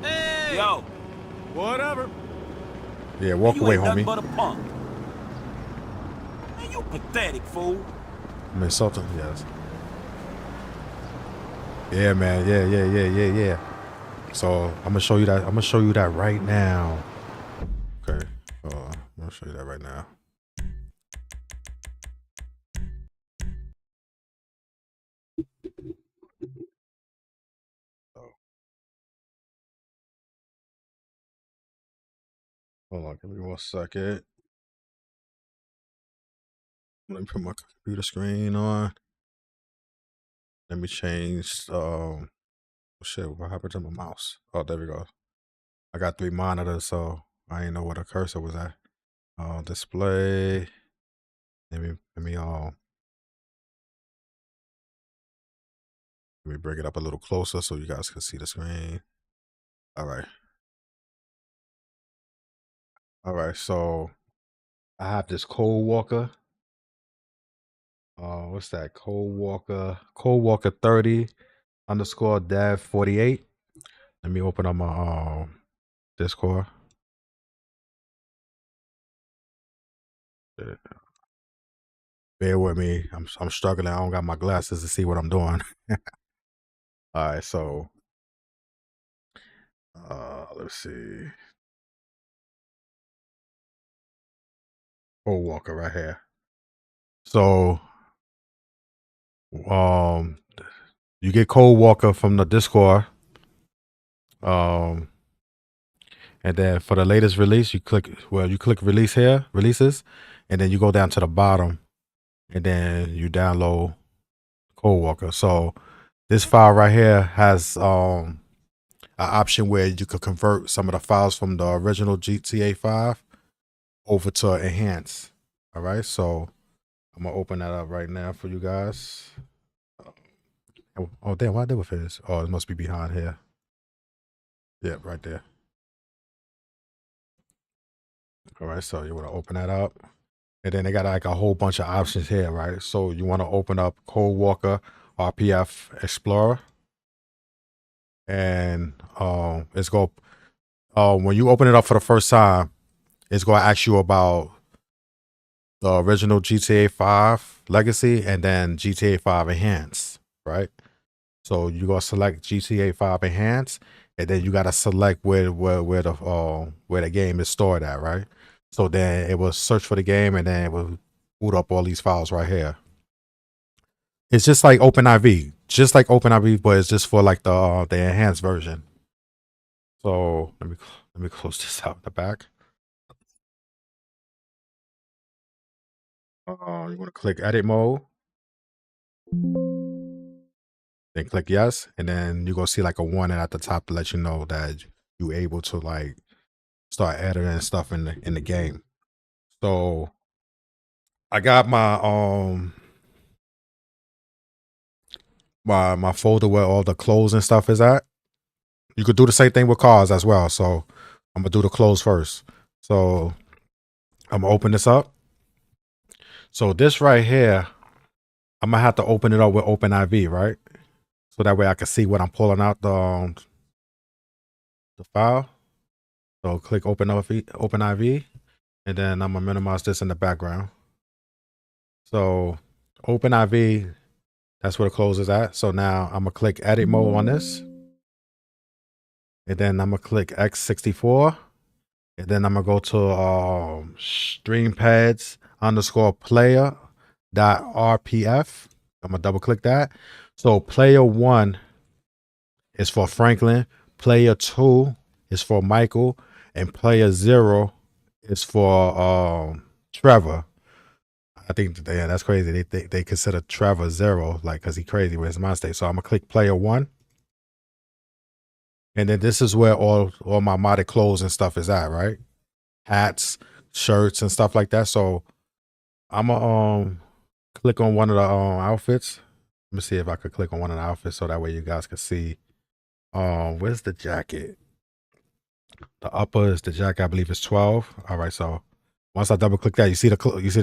Speaker 1: Hey. Yo. Whatever.
Speaker 2: Yeah, walk away, homie.
Speaker 1: You ain't nothing but a punk. Man, you pathetic, fool.
Speaker 2: I'm insulting, yes. Yeah, man. Yeah. So I'm gonna show you that. I'm gonna show you that right now. Okay. I'm gonna show you that right now. Hold on, give me 1 second. Let me put my computer screen on. Let me change. Shit, what happened to my mouse? Oh, there we go. I got 3 monitors, so I didn't know where the cursor was at. Display. Let me bring it up a little closer so you guys can see the screen. All right. So I have this Cold Walker. What's that? Cold Walker 30_dev48. Let me open up my Discord. Bear with me. I'm struggling. I don't got my glasses to see what I'm doing. All right, so Let's see. Code Walker right here. So you get Code Walker from the Discord. And then for the latest release, you click release here, releases, and then you go down to the bottom, and then you download Code Walker. So this file right here has an option where you could convert some of the files from the original GTA 5 over to enhance. All right, so I'm gonna open that up right now for you guys. Oh damn, why did we finish? Oh, it must be behind here. Yeah, right there. All right, so you want to open that up, and then they got like a whole bunch of options here, right? So you want to open up Code Walker RPF Explorer, and it's go when you open it up for the first time, it's going to ask you about the original GTA 5 Legacy and then GTA 5 Enhanced, right? So you gonna select GTA 5 Enhanced, and then you gotta select where the game is stored at, right? So then it will search for the game, and then it will boot up all these files right here. It's just like OpenIV, but it's just for like the enhanced version. So let me close this out the back. You want to click edit mode, then click yes, and then you're gonna see like a warning at the top to let you know that you're able to like start editing stuff in the game. So I got my folder where all the clothes and stuff is at. You could do the same thing with cars as well. So I'm gonna do the clothes first. So I'm gonna open this up. So this right here, I'm gonna have to open it up with OpenIV, right? So that way I can see what I'm pulling out the file. So click OpenIV, and then I'm gonna minimize this in the background. So OpenIV, that's where the close is at. So now I'm gonna click edit mode on this, and then I'm gonna click X64, and then I'm gonna go to streampads _ player.rpf. I'm gonna double click that. So player 1 is for Franklin, player 2 is for Michael, and player 0 is for Trevor. I think that's crazy. They consider Trevor 0, like, because he's crazy with his mind state. So I'm gonna click player 1, and then this is where all my modded clothes and stuff is at, right? Hats, shirts, and stuff like that. So I'm gonna click on one of the outfits. Let me see if I could click on one of the outfits so that way you guys can see. Where's the jacket? The upper is the jacket. I believe it's 12. All right. So once I double click that, you see the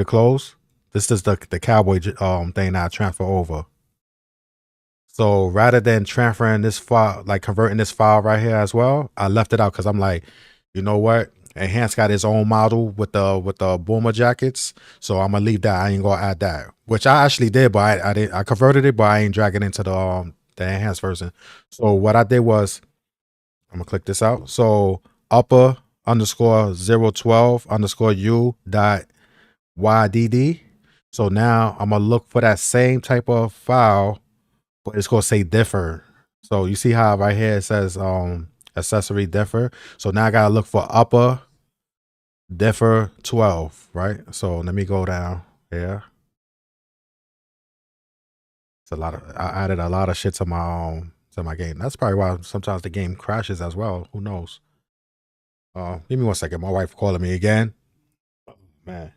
Speaker 2: clothes. This is the cowboy thing that I transfer over. So rather than transferring this file, like converting this file right here as well, I left it out because I'm like, you know what? Enhanced got his own model with the boomer jackets, so I'm gonna leave that. I ain't gonna add that, which I actually did, but I converted it, but I ain't dragging into the enhanced version. So what I did was I'm gonna click this out. So upper _ 012 _ u dot YDD. So now I'm gonna look for that same type of file, but it's gonna say differ. So you see how right here it says accessory differ. So now I gotta look for upper differ 12, right? So let me go down here. It's a lot of I added a lot of shit to my game. That's probably why sometimes the game crashes as well. Who knows? Give me one second. My wife calling me again. Oh, man.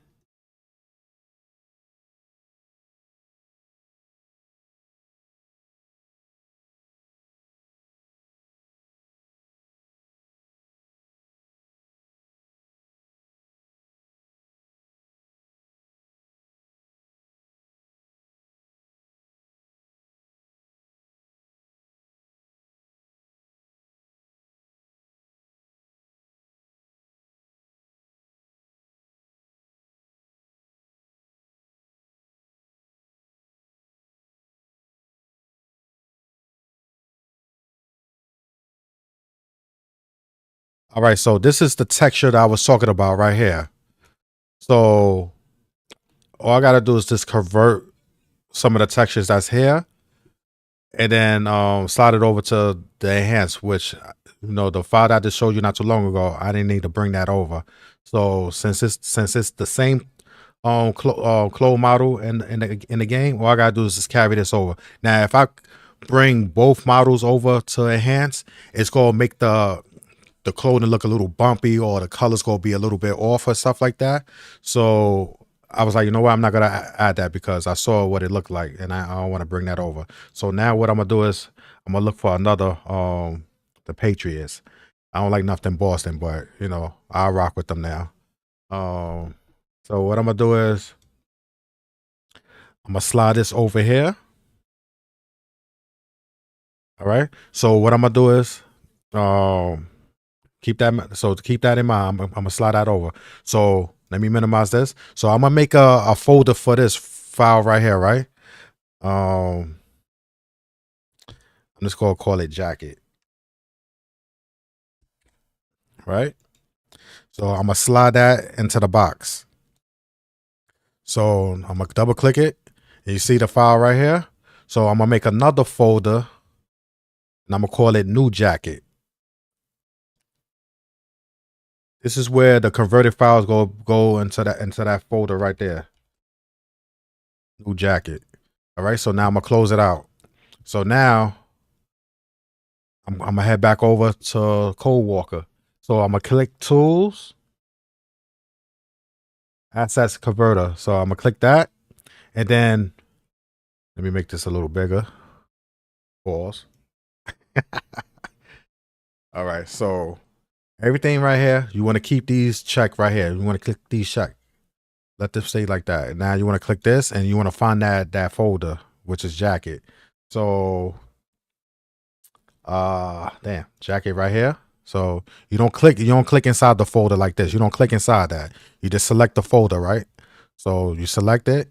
Speaker 2: All right, so this is the texture that I was talking about right here. So all I gotta do is just convert some of the textures that's here, and then slide it over to the enhance, which the file that I just showed you not too long ago, I didn't need to bring that over. So since it's the same clone model in the game, all I gotta do is just carry this over. Now if I bring both models over to enhance, it's gonna make the clothing look a little bumpy, or the colors gonna be a little bit off or stuff like that. So I was like, you know what, I'm not gonna add that because I saw what it looked like, and I don't want to bring that over. So now what I'm gonna do is I'm gonna look for another the Patriots. I don't like nothing Boston, but I'll rock with them now. So what I'm gonna do is I'm gonna slide this over here. All right. So what I'm gonna do is keep that in mind. I'm gonna slide that over. So let me minimize this. So I'm gonna make a folder for this file right here, right? I'm just gonna call it jacket. Right? So I'm gonna slide that into the box. So I'm gonna double click it, and you see the file right here. So I'm gonna make another folder, and I'm gonna call it new jacket. This is where the converted files go into that folder right there. New jacket. All right, so now I'm gonna close it out. So now I'm gonna head back over to Code Walker. So I'm gonna click Tools, Assets Converter. So I'm gonna click that, and then let me make this a little bigger. Pause. All right, so everything right here, you want to keep these checked right here. You want to click these check. Let them stay like that. Now you want to click this, and you want to find that folder, which is jacket. So damn, jacket right here. So you don't click inside the folder like this. You don't click inside that. You just select the folder, right? So you select it.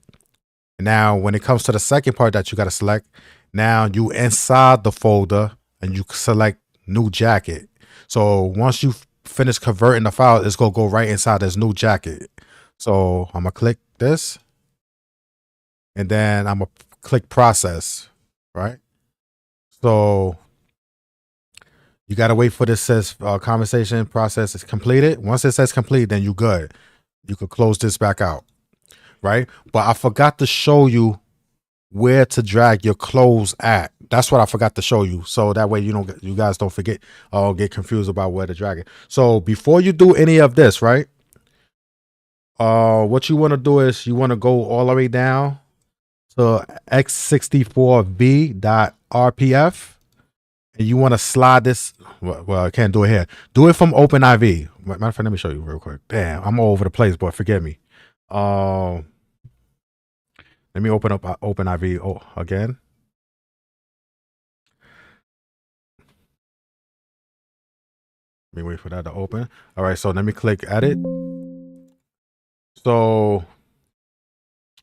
Speaker 2: Now when it comes to the second part that you got to select, now you inside the folder and you select new jacket. So once you finish converting the file, it's gonna go right inside this new jacket. So I'm gonna click this, and then I'm gonna click process, right? So you gotta wait for this says conversation process is completed. Once it says complete, then you good. You could close this back out, right? But I forgot to show you where to drag your clothes at. That's what I forgot to show you. So that way you guys don't forget or get confused about where to drag it. So before you do any of this, right? What you want to do is you want to go all the way down to x64v.rpf, and you want to slide this. Well, I can't do it here. Do it from OpenIV. Matter of fact, let me show you real quick. Damn, I'm all over the place, but forgive me. Let me open up OpenIV again. Let me wait for that to open. All right, so let me click edit. So,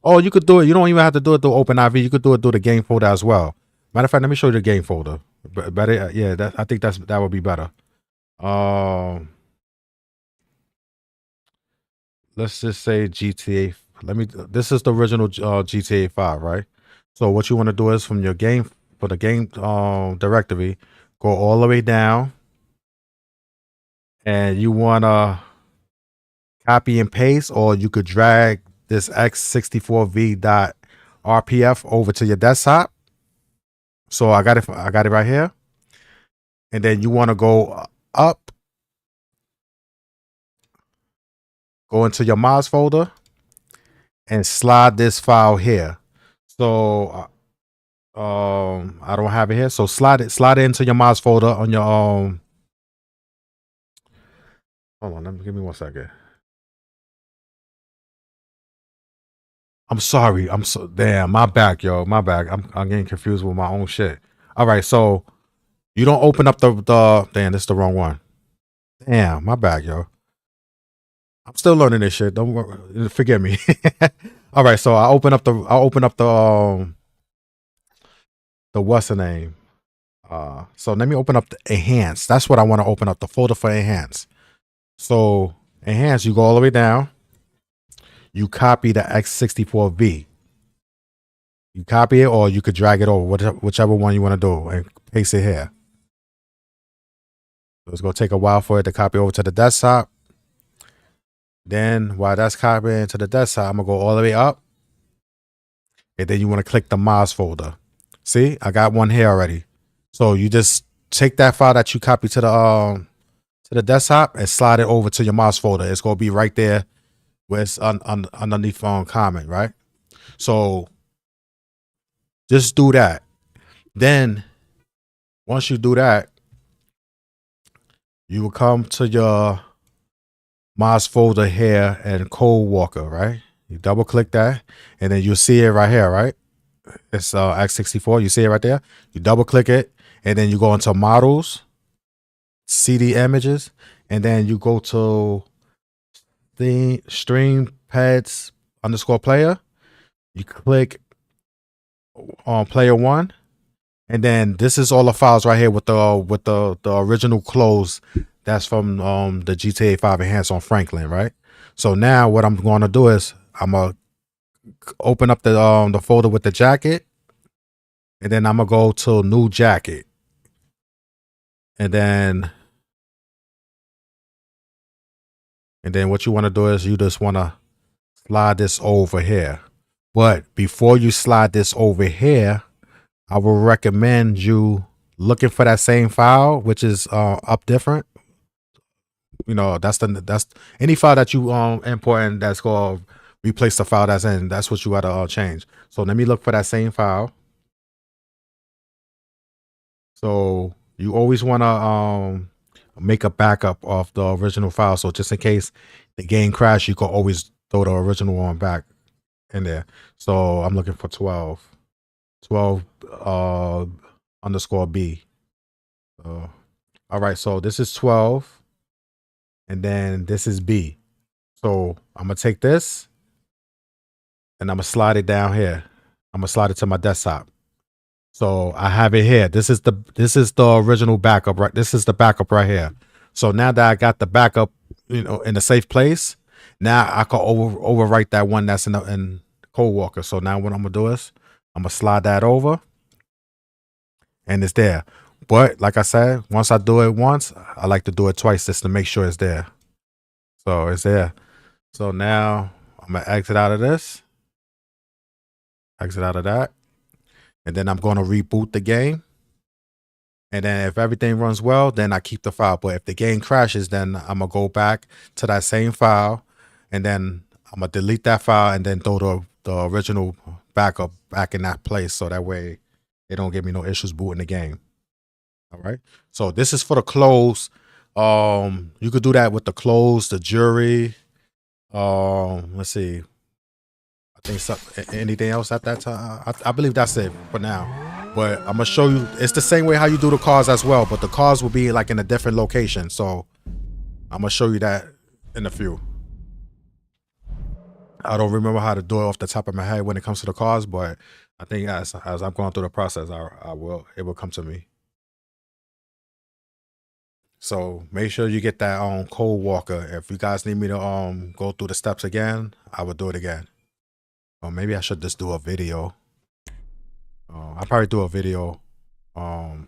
Speaker 2: you could do it. You don't even have to do it through OpenIV. You could do it through the game folder as well. Matter of fact, let me show you the game folder. Better, yeah. I think that would be better. Let's just say GTA. This is the original GTA 5, right? So what you want to do is from your game, for the game directory, go all the way down, and you want to copy and paste, or you could drag this x64v.rpf over to your desktop. So I got it right here, and then you want to go up, go into your mods folder, and slide this file here. So I don't have it here, so slide it into your mods folder on your hold on, give me 1 second. I'm sorry. Damn, my bad, yo. My bad. I'm getting confused with my own shit. All right, so you don't open up the damn, this is the wrong one. Damn, my bad, yo. I'm still learning this shit. Don't worry, forgive me. All right, so I'll open up the what's the name? So let me open up the enhance. That's what I want to open up, the folder for enhance. So enhance, you go all the way down. You copy the X64V. You copy it, or you could drag it over, whichever one you want to do, and paste it here. So it's going to take a while for it to copy over to the desktop. Then while that's copying to the desktop, I'm going to go all the way up. And then you want to click the mods folder. See, I got one here already. So you just take that file that you copied to the desktop and slide it over to your mods folder. It's going to be right there where it's underneath comment, right? So just do that. Then once you do that, you will come to your mods folder here and Code Walker, right? You double click that and then you'll see it right here, right? It's X64. You see it right there. You double click it and then you go into models, CD images, and then you go to the stream pads _ player. You click on player 1, and then this is all the files right here with the original close that's from the GTA 5 Enhanced on Franklin, right? So now what I'm going to do is I'm gonna open up the folder with the jacket, and then I'm gonna go to new jacket, and then what you want to do is you just want to slide this over here. But before you slide this over here, I will recommend you looking for that same file, which is up different. You know, that's any file that you import and that's gonna replace the file that's in. That's what you gotta change. So let me look for that same file. So you always wanna make a backup of the original file. So just in case the game crash, you can always throw the original one back in there. So I'm looking for 12 _B. All right, so this is 12 and then this is B. So I'm gonna take this and I'm gonna slide it down here. I'm gonna slide it to my desktop. So I have it here. This is the original backup, right? This is the backup right here. So now that I got the backup, you know, in a safe place, now I can overwrite that one that's in Code Walker. So now what I'm gonna do is I'm gonna slide that over, and it's there. But like I said, once I do it once, I like to do it twice just to make sure it's there. So it's there. So now I'm gonna exit out of this, exit out of that, and then I'm gonna reboot the game. And then if everything runs well, then I keep the file. But if the game crashes, then I'm gonna go back to that same file, and then I'm gonna delete that file and then throw the original backup back in that place, so that way it don't give me no issues booting the game. All right. So this is for the close. You could do that with the close, the jury. Let's see. I think anything else at that time. I believe that's it for now. But I'm gonna show you. It's the same way how you do the cars as well, but the cars will be like in a different location. So I'm gonna show you that in a few. I don't remember how to do it off the top of my head when it comes to the cars, but I think as I'm going through the process, it will come to me. So make sure you get that Code Walker. If you guys need me to go through the steps again, I will do it again. Or maybe I should just do a video. I'll probably do a video so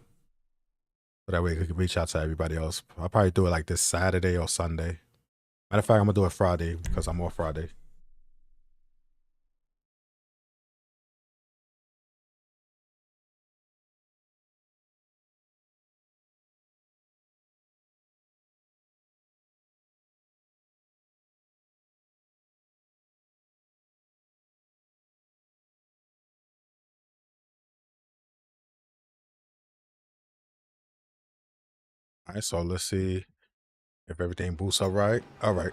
Speaker 2: that way we can reach out to everybody else. I'll probably do it like this Saturday or Sunday. Matter of fact, I'm gonna do it Friday because I'm off Friday. All right, so let's see if everything boots up right. All right.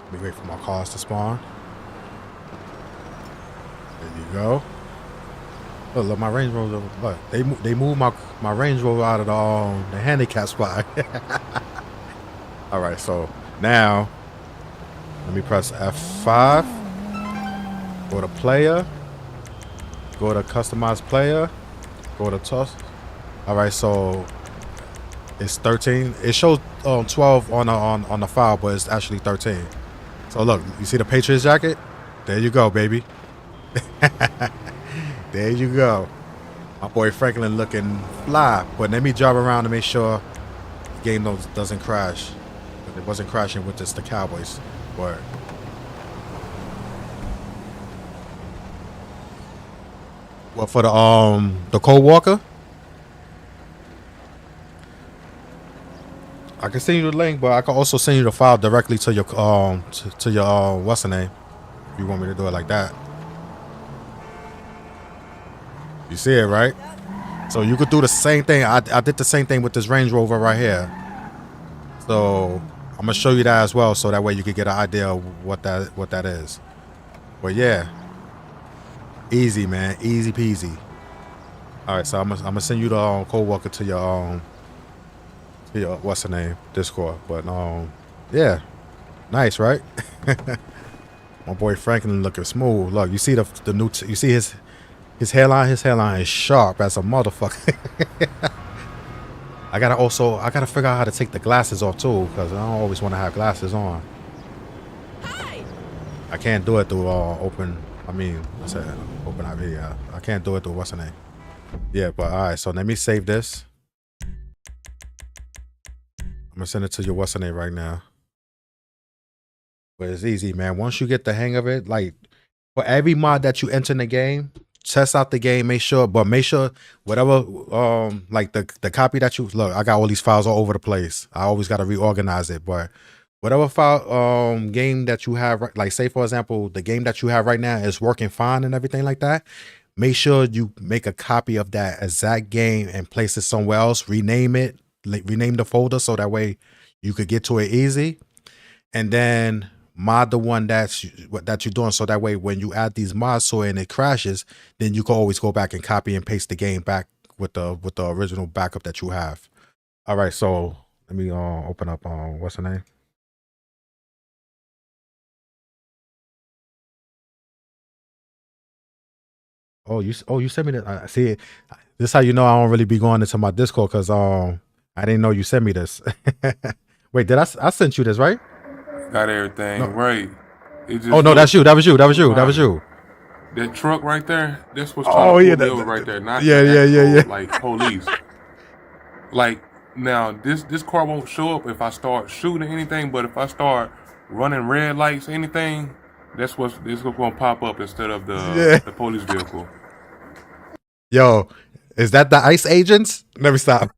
Speaker 2: Let me wait for my cars to spawn. There you go. Oh, look, my Range Rover. Look, they moved my Range Rover out of the handicap spot. All right, so now let me press F5. Go to player. Go to customize player. Go to toss. All right, so It's 13. It shows 12 on the file, but it's actually 13. So look, you see the Patriots jacket? There you go, baby. There you go. My boy Franklin looking fly. But let me drive around to make sure the game doesn't crash. But it wasn't crashing with just the Cowboys. But what for the Cold Walker? I can send you the link, but I can also send you the file directly to your to your what's the name? If you want me to do it like that. You see it, right? So you could do the same thing. I did the same thing with this Range Rover right here. So I'm gonna show you that as well, so that way you could get an idea of what that is. But yeah, easy, man, easy peasy. All right, so I'm gonna send you the Cold Walker to your what's the name, Discord. But yeah, nice, right? My boy Franklin looking smooth. Look, you see the new you see his hairline. His hairline is sharp as a motherfucker. I gotta figure out how to take the glasses off too, because I don't always want to have glasses on. I can't do it through open. I mean, I said open IV. I can't do it through what's the name. Yeah, but all right. So let me save this. I'm gonna send it to your what's the name right now. But it's easy, man. Once you get the hang of it, like for every mod that you enter in the game, test out the game, make sure whatever like the copy that you look, I got all these files all over the place. I always gotta reorganize it. But whatever file game that you have, like say for example, the game that you have right now is working fine and everything like that. Make sure you make a copy of that exact game and place it somewhere else, rename it. Rename the folder so that way you could get to it easy, and then mod the one that you're doing, so that way when you add these mods to it and it crashes, then you can always go back and copy and paste the game back with the original backup that you have. All right, so let me open up what's the name? Oh, you sent me that. See, this is how you know I don't really be going into my Discord, because I didn't know you sent me this. Wait, did I sent you this, right?
Speaker 7: Got everything right. It just
Speaker 2: Oh no, that's you. That was you.
Speaker 7: That truck right there, that's what's
Speaker 2: Oh,
Speaker 7: trying
Speaker 2: yeah,
Speaker 7: to pull me over right there. Not
Speaker 2: yeah,
Speaker 7: the
Speaker 2: yeah.
Speaker 7: actual, like police. Like now, this car won't show up if I start shooting anything, but if I start running red lights, anything, this is gonna pop up instead of the police vehicle.
Speaker 2: Yo, is that the ICE agents? Let me stop.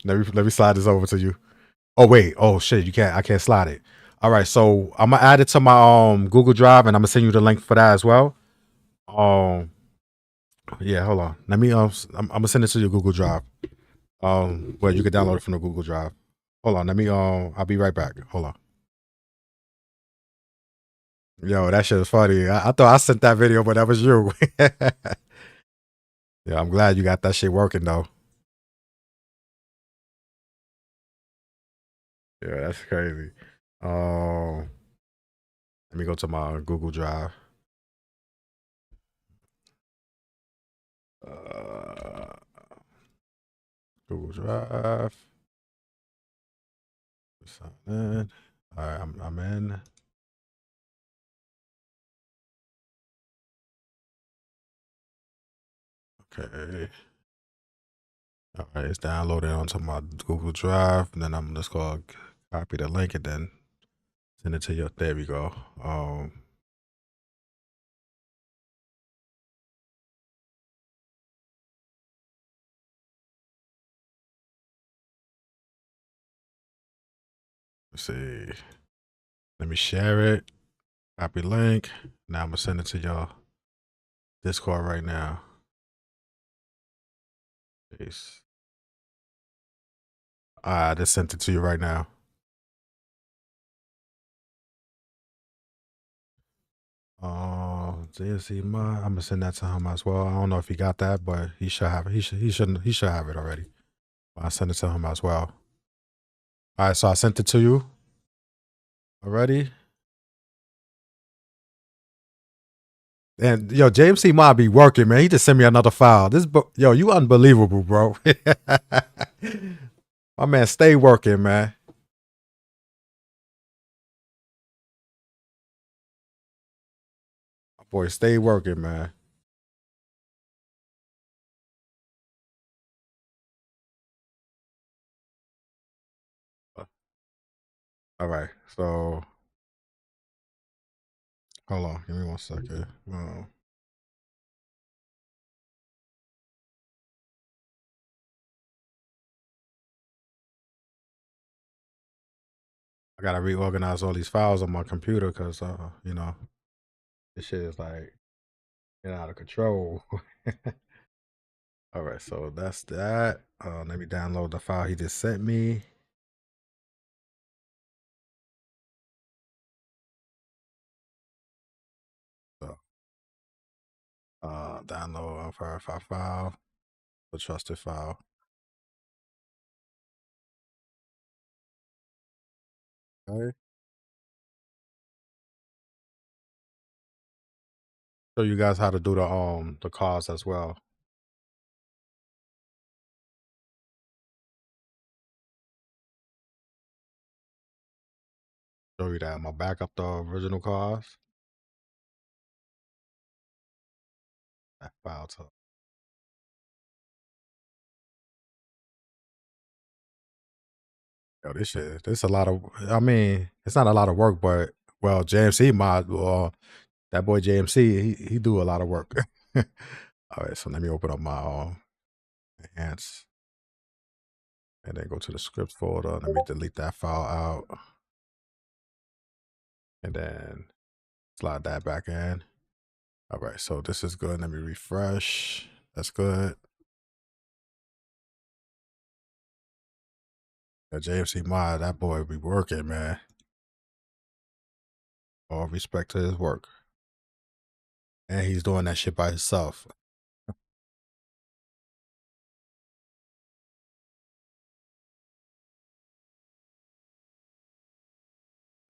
Speaker 2: let me slide this over to you. Oh wait, oh shit, I can't slide it. All right, so I'm gonna add it to my Google Drive, and I'm gonna send you the link for that as well. Yeah, hold on. Let me I'm gonna send it to your Google Drive. Where you can download it from the Google Drive. Hold on, let me I'll be right back. Hold on. Yo, that shit was funny. I thought I sent that video, but that was you. Yeah, I'm glad you got that shit working though. Yeah, that's crazy. Let me go to my Google Drive. Google Drive. Sign in. All right, I'm in. Okay. All right, it's downloaded onto my Google Drive, and then I'm just gonna copy the link and then send it to you. There we go. Let's see. Let me share it. Copy link. Now I'm gonna send it to y'all Discord right now. Peace. I just sent it to you right now. JSC mod. I'm gonna send that to him as well. I don't know if he got that, but he should have it. He should have it already. I sent it to him as well. All right, so I sent it to you already. And yo, JMC might be working, man. He just sent me another file. Yo, you unbelievable, bro. My man, stay working, man. My boy, stay working, man. All right, so hold on, give me 1 second. I gotta reorganize all these files on my computer because you know, this shit is like getting out of control. All right, so that's that. Let me download the file he just sent me. So, download unverified file, the trusted file. Okay. Show you guys how to do the cars as well. Show you that. I'm gonna back up the original cars. That file to yo, this a lot of. I mean, it's not a lot of work, but well, JMC mod, that boy JMC, he do a lot of work. All right, so let me open up my enhance, and then go to the scripts folder. Let me delete that file out, and then slide that back in. All right, so this is good. Let me refresh. That's good. The JFC mod, that boy be working, man. All respect to his work. And he's doing that shit by himself.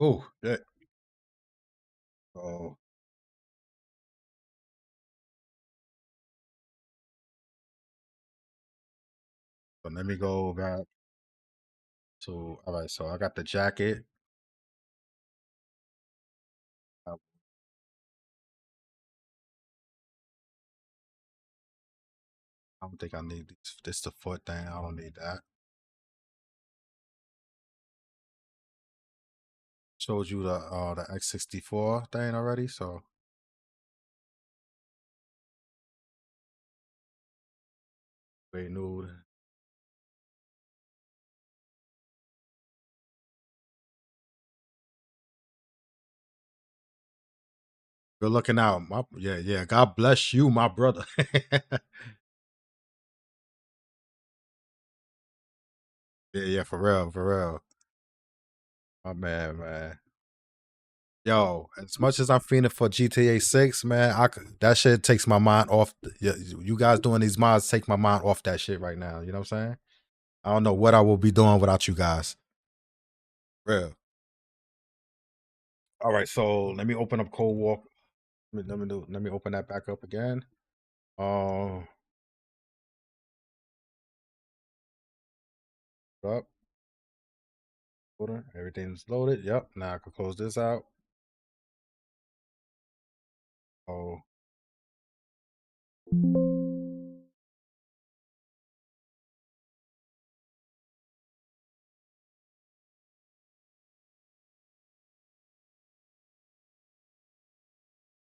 Speaker 2: Oh, yeah. So, so let me go back to, all right, so I got the jacket. I don't think I need this the foot thing. I don't need that. Showed you the X64 thing already, so very nude. Good looking out. Yeah. God bless you, my brother. Yeah, for real, for real. My man. Yo, as much as I'm feeling for GTA 6, man, that shit takes my mind off. You guys doing these mods take my mind off that shit right now. You know what I'm saying? I don't know what I will be doing without you guys. Real. All right, so let me open up Cold War. Let me open that back up again. Up. Everything's loaded. Yep. Now I can close this out. Oh.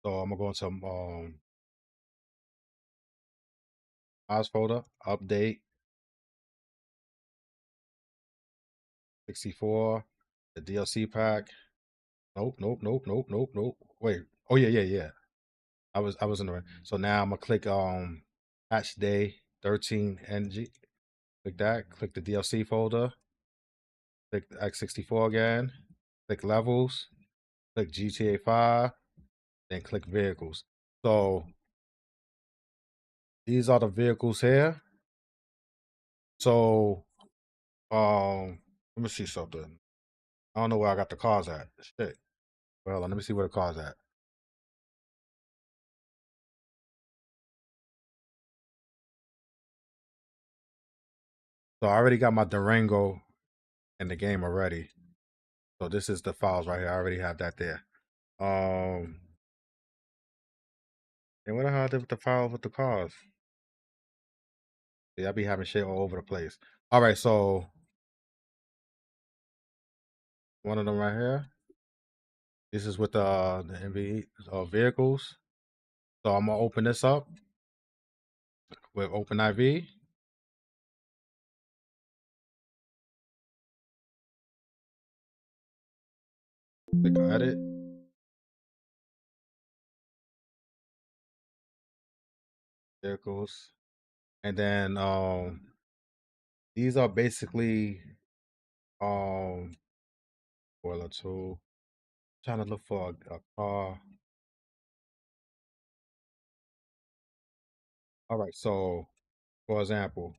Speaker 2: So I'm gonna go into mods folder, update 64, the DLC pack. Nope. Wait. Oh yeah. I was in the right. So now I'm gonna click patch day 13 NG. Click that. Click the DLC folder. Click X64 again. Click levels. Click GTA 5. Then click vehicles. So these are the vehicles here. So let me see something. I don't know where I got the cars at. Shit. Well, let me see where the car's at. So I already got my Durango in the game already. So this is the files right here. I already have that there. And what the hell I did with the file with the cars? Yeah, I be having shit all over the place. All right, so one of them right here. This is with the MV vehicles. So I'm gonna open this up with OpenIV. Click on edit. Vehicles. And then these are basically boiler tool. Trying to look for a car. All right, so for example,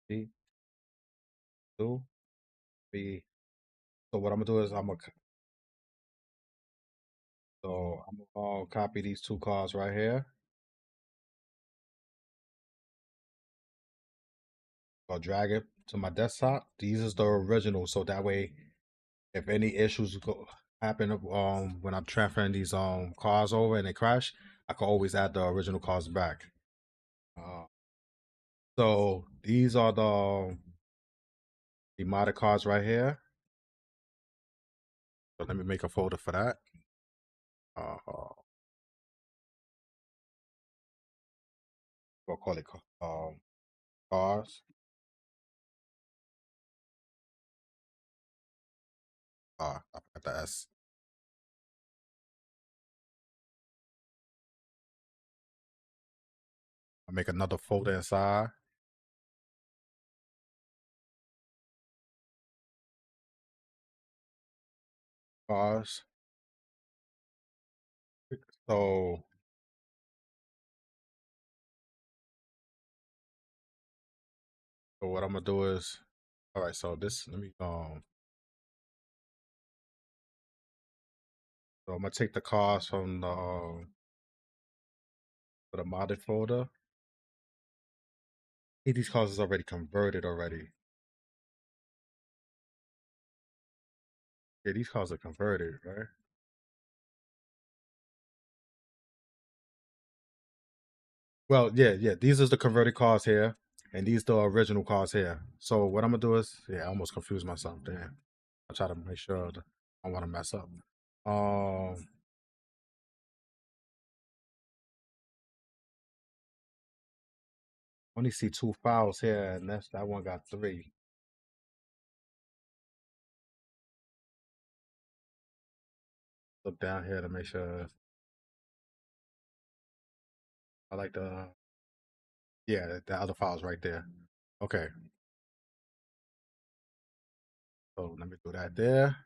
Speaker 2: B, 2, B. So what I'm gonna do is I'm gonna copy these two cars right here. I'll drag it to my desktop. These is the original, so that way, if any issues happen when I'm transferring these cars over and they crash, I can always add the original cars back. So these are the modded cars right here. So let me make a folder for that. We'll call it cars. I forgot the S. I'll make another folder inside. Cars. So what I'm gonna do is, all right. So this, let me so I'm gonna take the cars from the modded folder. See, these cars is already converted already. Yeah, these cars are converted, right? Well, yeah. These is the converted cars here, and these the original cars here. So what I'm gonna do is, yeah, I almost confused myself. Damn. I try to make sure that I don't want to mess up. Only see 2 files here, and that one got 3. Look down here to make sure. I like the other files right there. Okay. So let me do that there.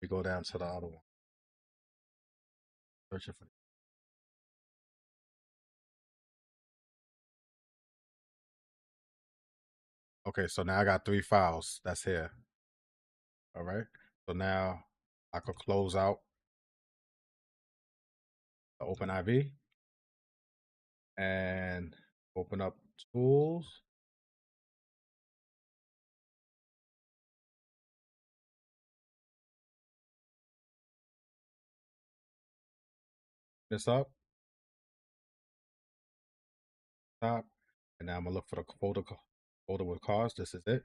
Speaker 2: We go down to the other one. Searching for. Okay, so now I got 3 files. That's here. All right. So now I could close out the OpenIV and open up tools. This up. Top. And now I'm gonna look for the folder with cars. This is it.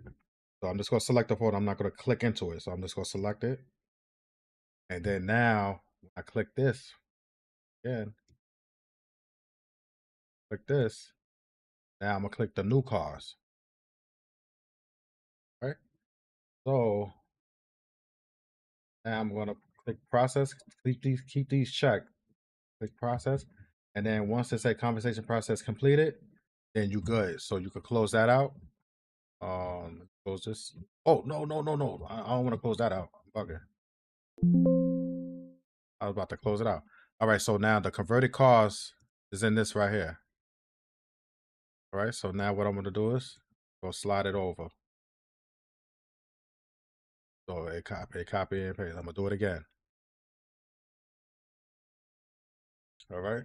Speaker 2: So I'm just gonna select the folder. I'm not gonna click into it. So I'm just gonna select it. And then now when I click this again, click this. Now I'm gonna click the new cars. Right. So now I'm gonna click process. Keep these checked. Click process, and then once it say conversation process completed, then you good. So you could close that out. Close this. Oh no. I don't want to close that out. I'm bugging. I was about to close it out. All right. So now the converted cars is in this right here. All right. So now what I'm gonna do is go slide it over. So it copy and paste. I'm gonna do it again. All right.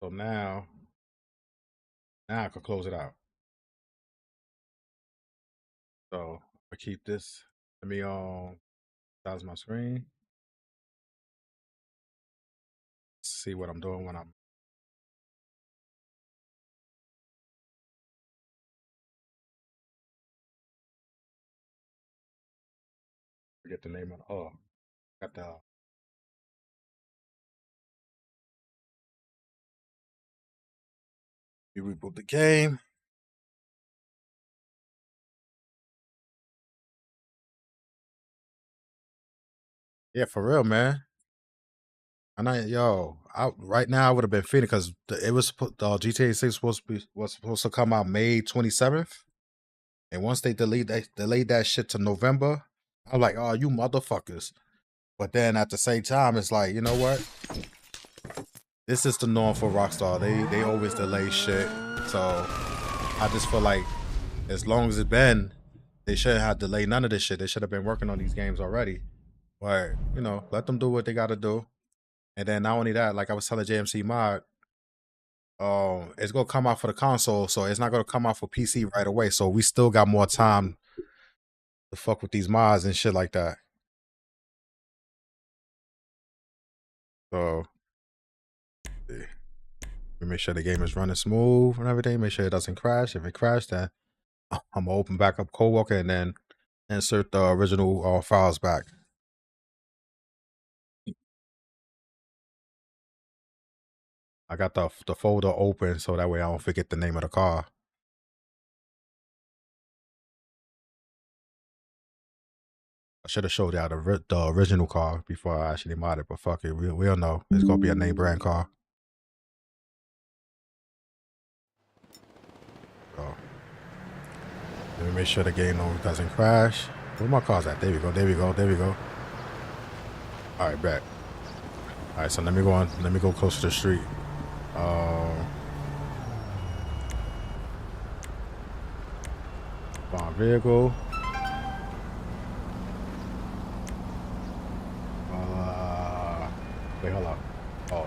Speaker 2: So now I can close it out. So I keep this. Let me size my screen. See what I'm doing when I'm. Forget the name of the. Oh, got the. You reboot the game. Yeah, for real, man. And right now I would have been feeling because it was GTA 6 was supposed to come out May 27th, and once they delayed that shit to November, I'm like, oh, you motherfuckers. But then at the same time, it's like, you know what? This is the norm for Rockstar. They always delay shit. So I just feel like as long as it's been, they shouldn't have delayed none of this shit. They should have been working on these games already. But let them do what they got to do. And then not only that, like I was telling JMC Mod, it's gonna come out for the console, so it's not gonna come out for PC right away. So we still got more time to fuck with these mods and shit like that. So we make sure the game is running smooth and everything. Make sure it doesn't crash. If it crashed, then I'm gonna open back up Coworker and then insert the original files back. I got the folder open so that way I don't forget the name of the car. I should have showed y'all the original car before I actually modded, but fuck it, we'll know. It's gonna be a name brand car. So let me make sure the game doesn't crash. Where my car's at? There we go. There we go. There we go. All right, back. All right, so let me go on. Let me go close to the street. Bomb vehicle. Wait, hold up. Oh,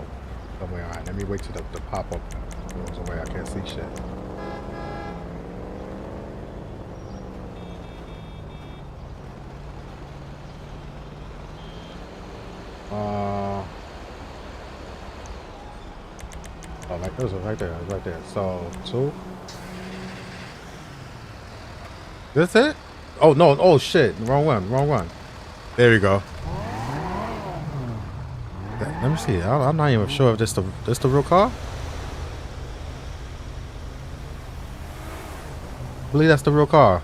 Speaker 2: somewhere. All right, let me wait till the pop up goes away. I can't see shit. Oh, like this one right there, right there. So 2. That's it? Oh no! Oh shit! Wrong one! Wrong one! There we go. Let me see. I'm not even sure if this the real car. I believe that's the real car.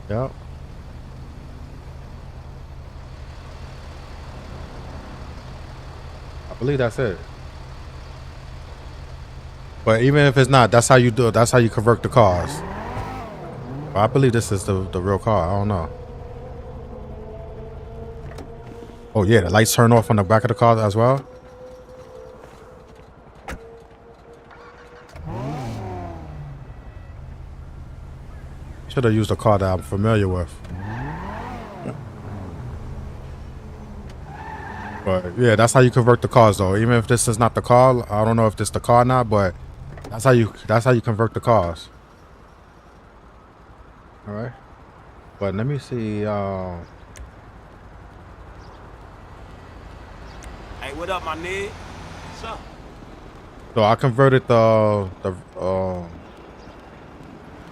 Speaker 2: Yep. I believe that's it. But even if it's not, that's how you do it. That's how you convert the cars. But I believe this is the real car. I don't know. Oh yeah, the lights turn off on the back of the car as well. Should have used a car that I'm familiar with. But yeah, that's how you convert the cars though. Even if this is not the car, I don't know if this the car or not, but that's how you convert the cars. All right. But let me see.
Speaker 1: Hey, what up, my nigga? What's up?
Speaker 2: So I converted the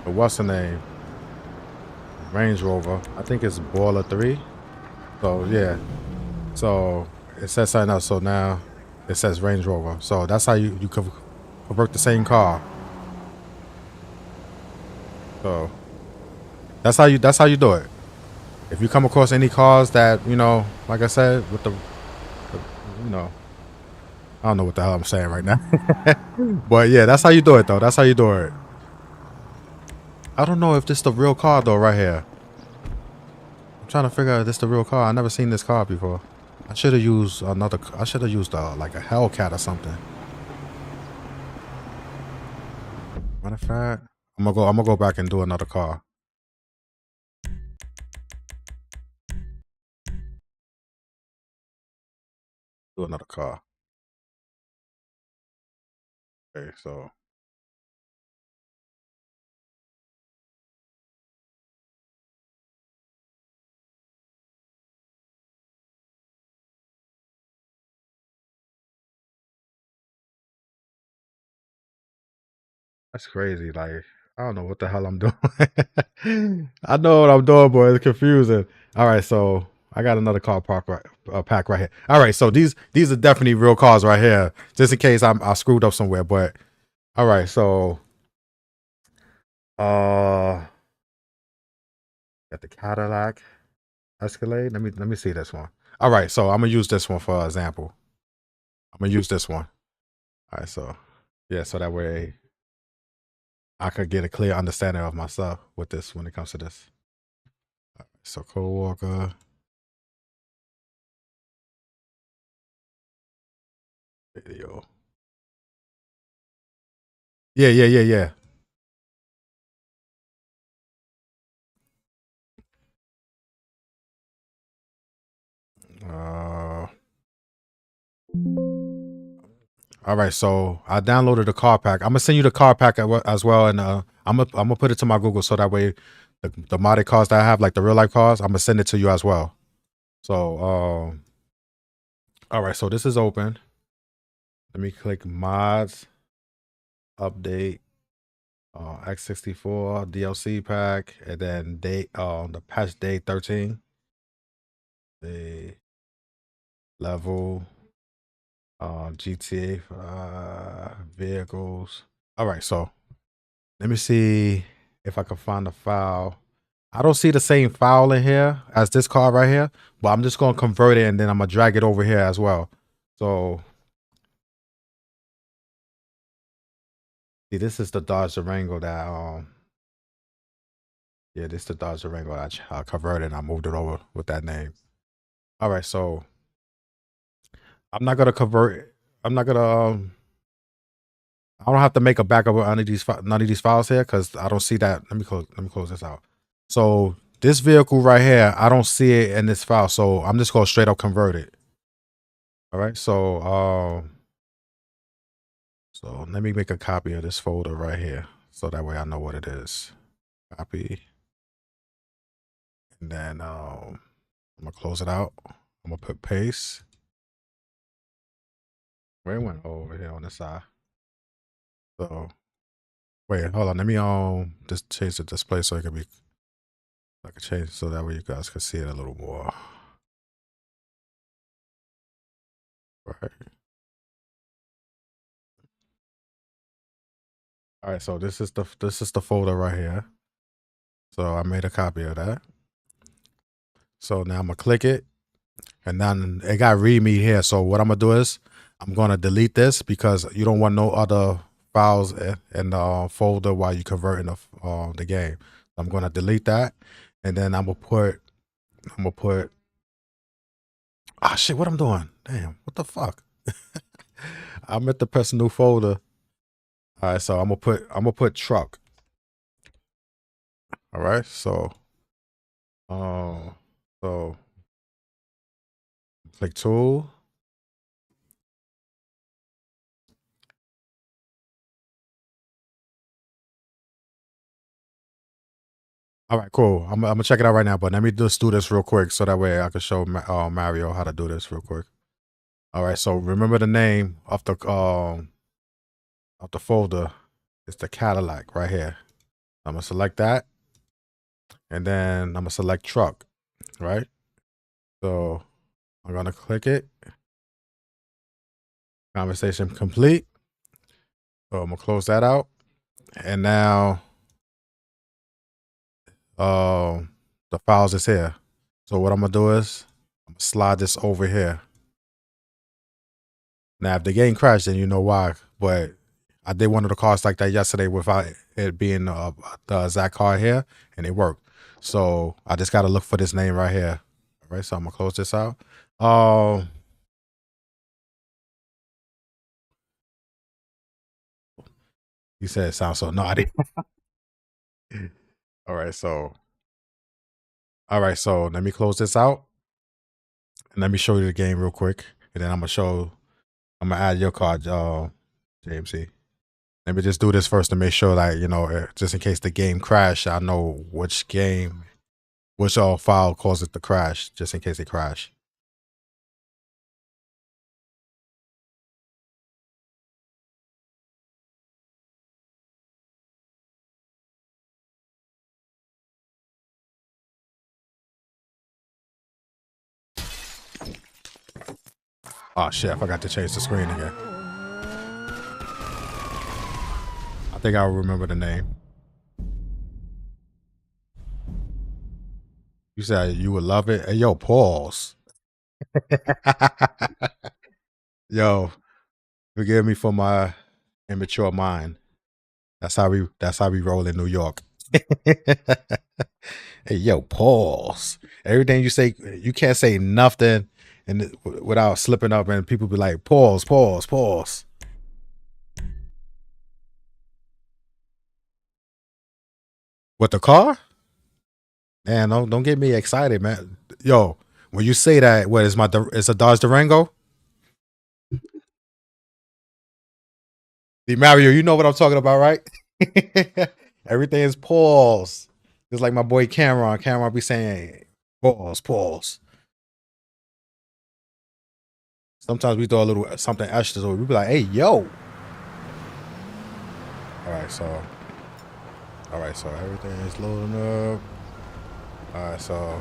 Speaker 2: what's the name? Range Rover. I think it's Boiler 3. So yeah. So it says something else. So now it says Range Rover. So that's how you convert the same car. So that's how you do it. If you come across any cars that, like I said, with the I don't know what the hell I'm saying right now. But yeah, that's how you do it though. That's how you do it. I don't know if this the real car though right here. I'm trying to figure out if this the real car. I never seen this car before. I should have used like a Hellcat or something. Matter of fact, I'm gonna go back and do another car. Do another car. Okay, so that's crazy. Like, I don't know what the hell I'm doing. I know what I'm doing, boy. It's confusing. All right, so I got another car park pack right here. All right, so these are definitely real cars right here, just in case I screwed up somewhere. But all right, so got the Cadillac Escalade. Let me see this one. All right, so I'm gonna use this one for example. I'm gonna use this one. All right, so yeah, so that way I could get a clear understanding of myself with this when it comes to this. All right, so co-worker. Video. Yeah. All right, so I downloaded the car pack. I'm gonna send you the car pack as well, and I'm gonna put it to my Google so that way the modded cars that I have, like the real life cars, I'm gonna send it to you as well. So all right, so this is open. Let me click mods, update, X64 DLC pack, and then date the patch day 13. The level, GTA vehicles. All right, so let me see if I can find the file. I don't see the same file in here as this car right here, but I'm just gonna convert it and then I'm gonna drag it over here as well. So see, this is the Dodge Durango that yeah, this is the Dodge Durango that I converted and I moved it over with that name. All right, so I'm not gonna convert. I'm not gonna. I don't have to make a backup of none of these files here because I don't see that. Let me close this out. So this vehicle right here, I don't see it in this file, so I'm just gonna straight up convert it. All right, so let me make a copy of this folder right here, so that way I know what it is. Copy, and then I'm gonna close it out. I'm gonna put paste. Where it went? Over here on the side. So wait, hold on. Let me just change the display so it can be. I can change it so that way you guys can see it a little more. Right. All right, so this is the folder right here. So I made a copy of that. So now I'm gonna click it, and then it got readme here. So what I'm gonna do is I'm gonna delete this because you don't want no other files in the folder while you converting the game. I'm gonna delete that, and then I'm gonna put. Ah, shit! What I'm doing? Damn! What the fuck? I meant to press new folder. All right, so I'm gonna put truck. All right, so click tool. All right, cool. I'm gonna check it out right now, but let me just do this real quick so that way I can show Mario how to do this real quick. All right, so remember the name of the folder. It's the Cadillac right here. I'm gonna select that, and then I'm gonna select truck. Right. So I'm gonna click it. Conversation complete. So I'm gonna close that out, and now the files is here. So what I'm gonna do is I'm gonna slide this over here. Now, if the game crashed, then you know why. But I did one of the cars like that yesterday without it being the exact car here, and it worked. So I just got to look for this name right here. All right, so I'm gonna close this out. You said it sounds so naughty. All right, so let me close this out, and let me show you the game real quick, and then I'm gonna add your card, JMC. Let me just do this first to make sure that, you know, just in case the game crash, I know which file caused it to crash, just in case it crash. Oh shit, I forgot to change the screen again. I think I'll remember the name. You said you would love it. Hey, yo, pause. Yo, forgive me for my immature mind. That's how we roll in New York. Hey, yo, pause. Everything you say, you can't say nothing and without slipping up, and people be like, pause, pause, pause. With the car? Man, don't get me excited, man. Yo, when you say that, what is it's a Dodge Durango? The Mario, you know what I'm talking about, right? Everything is pause. Just like my boy Cameron. Cameron be saying, pause, pause. Sometimes we throw a little something extra, so we be like, hey, yo. All right, so everything is loading up. All right, so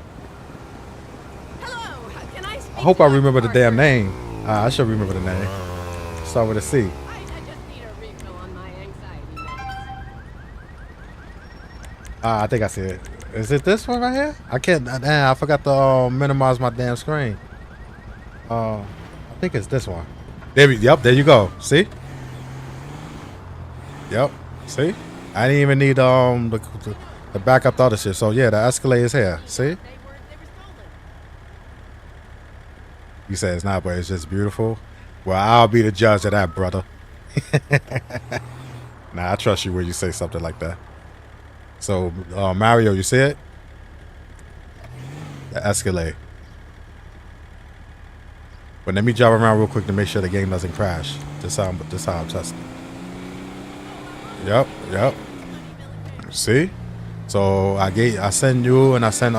Speaker 5: Hello, can I speak
Speaker 2: I hope
Speaker 5: to
Speaker 2: I
Speaker 5: your
Speaker 2: remember the damn
Speaker 5: partner?
Speaker 2: name. I should remember the name. Start with a C.
Speaker 5: I just need a refill on my anxiety meds.
Speaker 2: I think I see it. Is it this one right here? I can't. Damn, I forgot to minimize my damn screen. I think it's this one. Yep, there you go. See? Yep. See? I didn't even need the backup to other shit. So yeah, the Escalade is here. See?
Speaker 5: They were stolen.
Speaker 2: You said it's not, but it's just beautiful. Well, I'll be the judge of that, brother. Nah, I trust you when you say something like that. So, Mario, you see it? The Escalade. But let me drive around real quick to make sure the game doesn't crash. This how I'm testing. Yep. See? So I send you and I send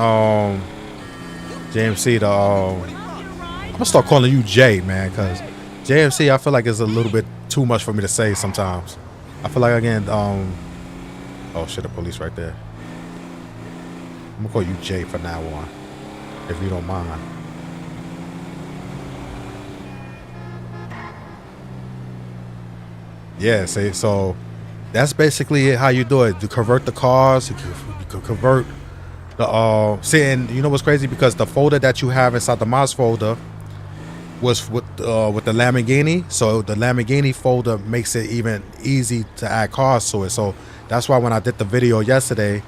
Speaker 2: JMC the I'm gonna start calling you Jay, man, because JMC I feel like is a little bit too much for me to say sometimes. I feel like again oh shit, the police right there. I'm gonna call you Jay from now on, if you don't mind. Yeah, see, so that's basically how you do it. You convert the cars, you can convert the see, and you know what's crazy, because the folder that you have inside the mods folder was with the Lamborghini, so the Lamborghini folder makes it even easy to add cars to it. So that's why when I did the video yesterday,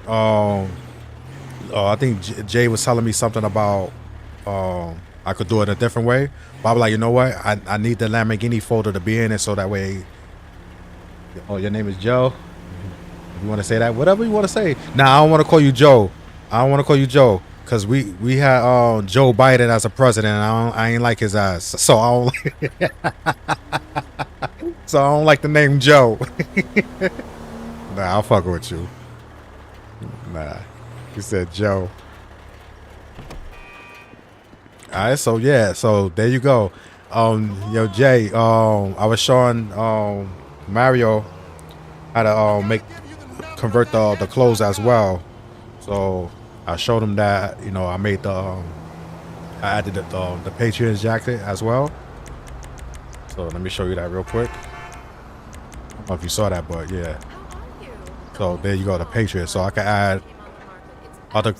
Speaker 2: I think Jay was telling me something about I could do it a different way. But I was like, you know what? I need the Lamborghini folder to be in it, so that way. Oh, your name is Joe? You want to say that? Whatever you want to say. Nah, I don't want to call you Joe. I don't want to call you Joe, because we had Joe Biden as a president. I ain't like his ass, so I don't so I don't like the name Joe. Nah, I'll fuck with you. Nah, you said Joe. All right, so yeah, so there you go. Yo, Jay, I was showing Mario how to convert the clothes as well. So I showed him that, you know, I made I added the Patriots jacket as well. So let me show you that real quick. I don't know if you saw that, but yeah. So there you go, the Patriots. So I can add other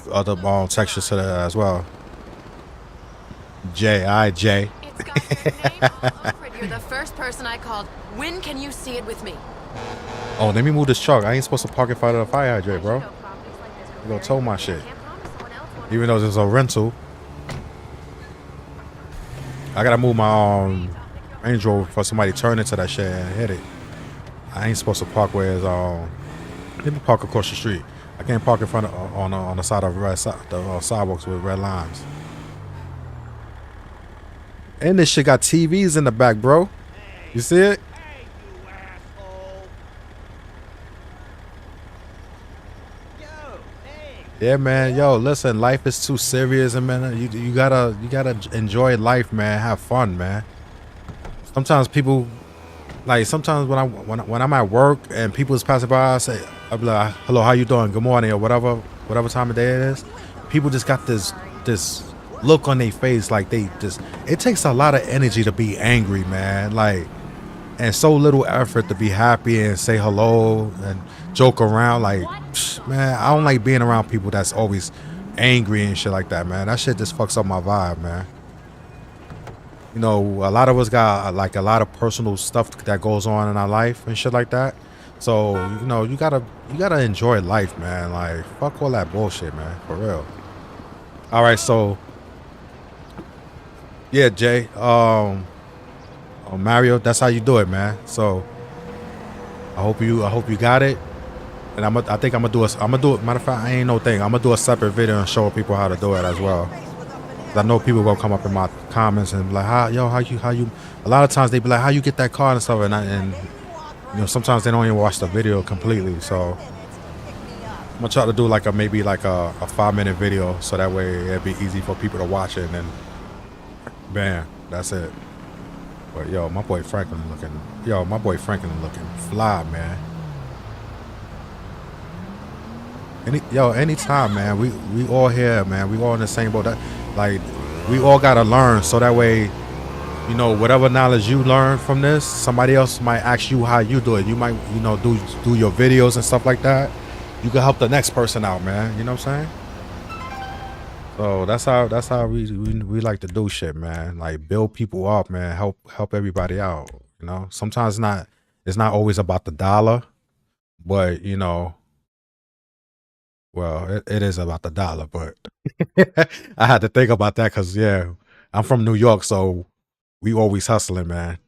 Speaker 2: textures to that as well. Jay, Jay.
Speaker 8: It's got your name all over it. You're the first person I called. When can you see it with me?
Speaker 2: Oh, let me move this truck. I ain't supposed to park in front of the fire hydrant, bro. You gonna tow my shit. Even though this is a rental. I gotta move my Range Rover for somebody to turn into that shit and hit it. I ain't supposed to park where it's let me park across the street. I can't park in front of on the side of the sidewalks with red lines. And this shit got TVs in the back, bro. You see it? Yeah, man. Yo, listen, life is too serious, and man, you gotta enjoy life, man. Have fun, man. Sometimes people like sometimes when I'm at work and people is passing by, I'll be like, "Hello, how you doing? Good morning," or whatever time of day it is. People just got this look on their face like they just. It takes a lot of energy to be angry, man. Like, and so little effort to be happy and say hello and joke around. Like, man, I don't like being around people that's always angry and shit like that, man. That shit just fucks up my vibe, man. You know, a lot of us got like a lot of personal stuff that goes on in our life and shit like that. So, you know, you gotta enjoy life, man. Like, fuck all that bullshit, man. For real. All right, so yeah, Jay. Mario, that's how you do it, man. So I hope you got it. And I think I'm gonna do it. Matter of fact, I ain't no thing. I'm gonna do a separate video and show people how to do it as well. I know people will come up in my comments and be like, how you? A lot of times they be like, how you get that car and stuff, and you know, sometimes they don't even watch the video completely. So I'm gonna try to do like maybe a 5-minute video, so that way it'd be easy for people to watch it, and then bam, that's it. But yo, my boy Franklin looking fly, man. Anytime, man. We all here, man. We all in the same boat. Like, we all gotta learn, so that way, you know, whatever knowledge you learn from this, somebody else might ask you how you do it. You might, you know, do your videos and stuff like that. You can help the next person out, man. You know what I'm saying? So that's how we like to do shit, man. Like, build people up, man. Help everybody out. You know, sometimes it's not always about the dollar, but you know. Well, it is about the dollar, but I had to think about that because, yeah, I'm from New York, so we always hustling, man.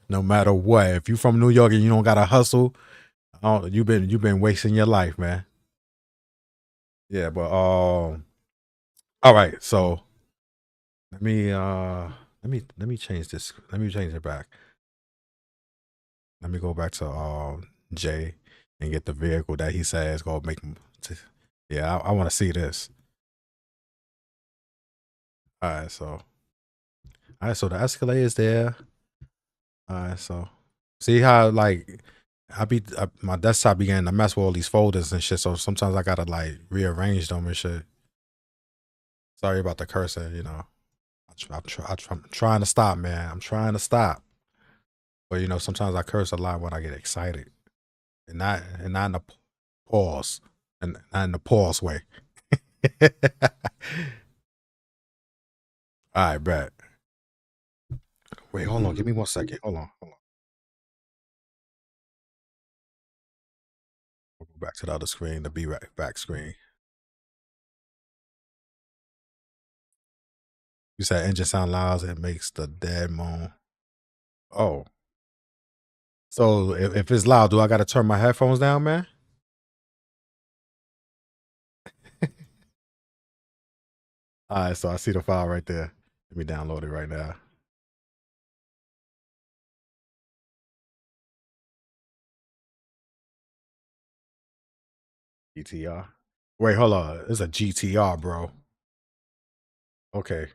Speaker 2: No matter what. If you from New York and you don't got to hustle, you've been wasting your life, man. Yeah, but all right, so let me change this. Let me change it back. Let me go back to Jay and get the vehicle that he says gonna make him. Yeah, I want to see this. All right, so the Escalade is there. All right, so see how like my desktop began to mess with all these folders and shit. So sometimes I gotta like rearrange them and shit. Sorry about the cursor, you know. I'm trying to stop, man. I'm trying to stop. But you know, sometimes I curse a lot when I get excited, and not in the pause, and not in the pause way. All right, bet. Wait, hold on. Give me 1 second. Hold on. We'll go back to the other screen, the back screen. You said engine sound loud, it makes the dead moan. Oh. So if it's loud, do I gotta turn my headphones down, man? All right, so I see the file right there. Let me download it right now. GTR. Wait, hold on. It's a GTR, bro. Okay.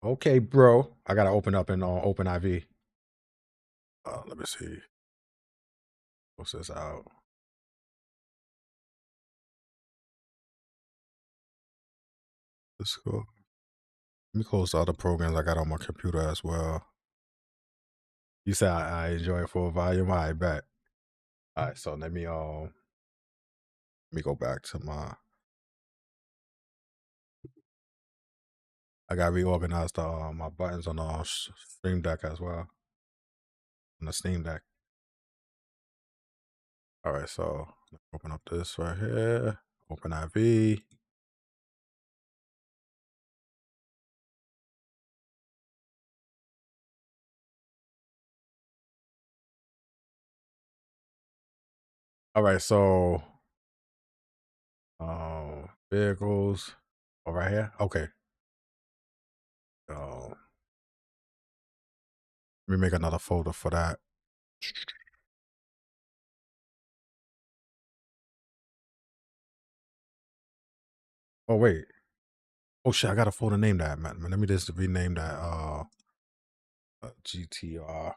Speaker 2: Okay, bro. I gotta open up in Open IV. Let me see. What's this out? Let's go. Let me close the other programs I got on my computer as well. You said I enjoy it full volume. I bet. All right, so let me go back to my. I got reorganized my buttons on the Stream Deck as well. On the Steam Deck. All right, so open up this right here. Open IV. All right, so vehicles. Oh, right here. Okay. Let me make another folder for that. Oh wait. Oh shit, I gotta folder name that, man. Let me just rename that GTR.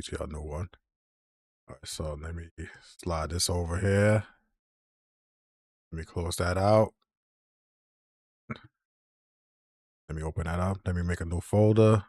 Speaker 2: GTR new one. All right, so let me slide this over here. Let me close that out. Let me open that up. Let me make a new folder.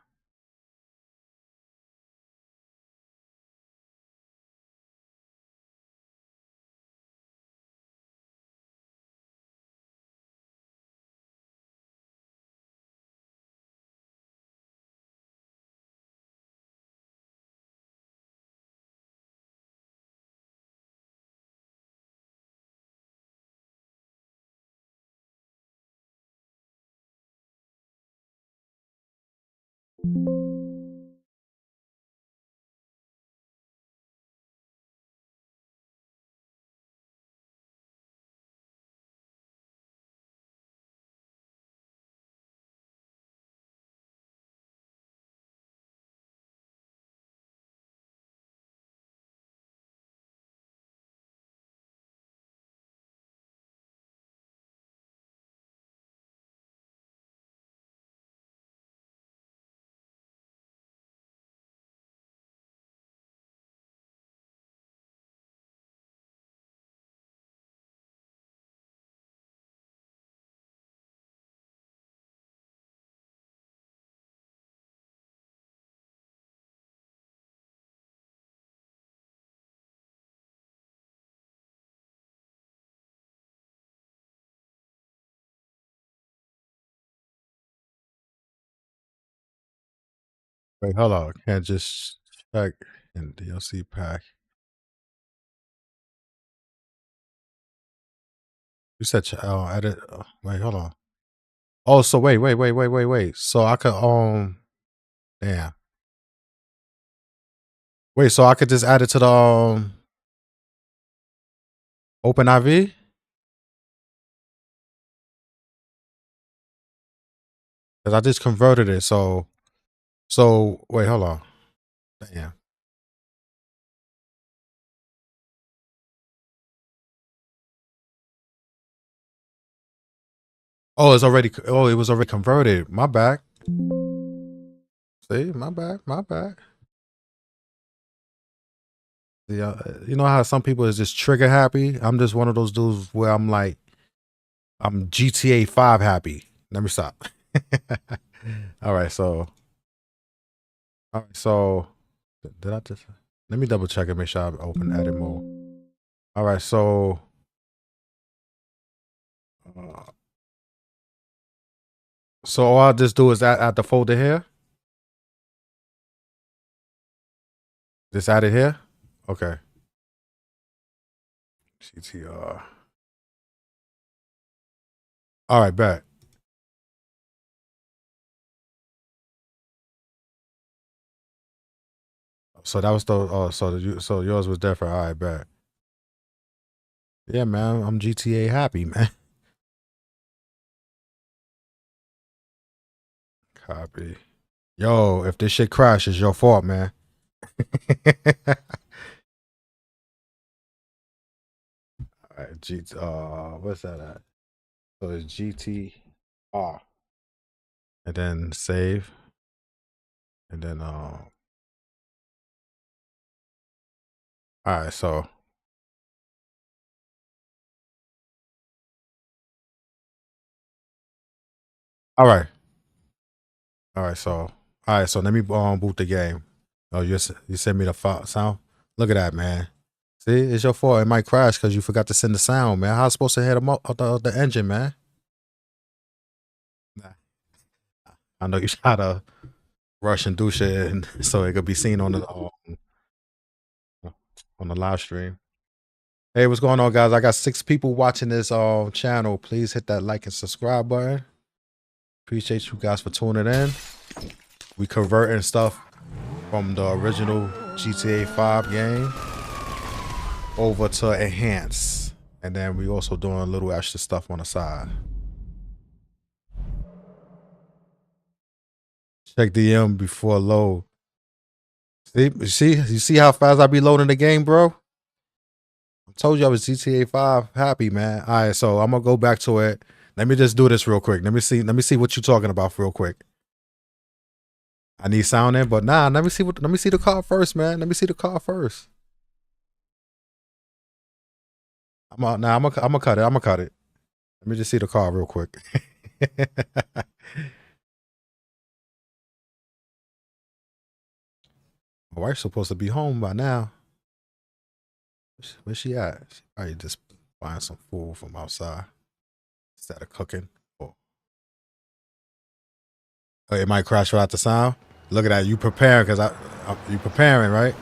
Speaker 2: Wait, hold on. Can't just check in DLC pack. You said edit. Wait, hold on. Oh, so wait. So I could damn. Wait, so I could just add it to the OpenIV? Because I just converted it. So wait, hold on. Damn. Oh, it was already converted. My bad. See, my bad. Yeah, you know how some people is just trigger happy? I'm just one of those dudes where I'm like, I'm GTA 5 happy. Let me stop. All right, so did I just let me double check and make sure I open edit mode. All right, so all I'll just do is add the folder here. Just add it here. Okay. GTR. All right, bet. So that was so yours was different. All right, bet. Yeah, man, I'm GTA happy, man. Copy. Yo, if this shit crashes, it's your fault, man. All right, what's that at? So it's GTR. And then save. And then all right, so all right. So let me boot the game. Oh, you sent me the sound. Look at that, man. See, it's your fault. It might crash because you forgot to send the sound, man. How I supposed to hit the engine, man? Nah. I know you try to rush and do shit, and so it could be seen on the live stream. Hey, what's going on, guys? I got 6 people watching this channel. Please hit that like and subscribe button. Appreciate you guys for tuning in. We converting stuff from the original GTA 5 game over to enhance, and then we also doing a little extra stuff on the side. Check DM before load. You see how fast I be loading the game, bro? I told you I was GTA 5 happy, man. All right, so I'm gonna go back to it. Let me just do this real quick. Let me see what you're talking about real quick. I need sound in, but nah, let me see the car first, man. Let me see the car first. I'm gonna cut it. I'm gonna cut it. Let me just see the car real quick. My wife's supposed to be home by now. Where's she at? She probably just buying some food from outside instead of cooking. Oh, it might crash without the sound. Look at that. You preparing because you preparing, right?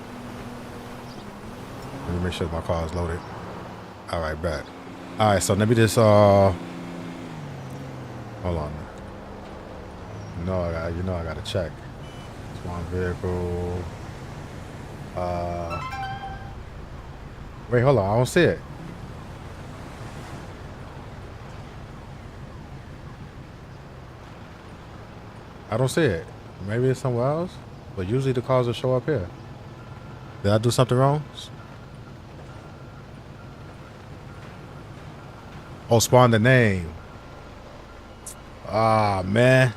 Speaker 2: Let me make sure my car is loaded. All right, bet. All right, so let me just hold on. You know I gotta check. It's one vehicle. Wait, hold on. I don't see it. I don't see it. Maybe it's somewhere else. But usually the cars will show up here. Did I do something wrong? Oh, spawn the name. Ah, man.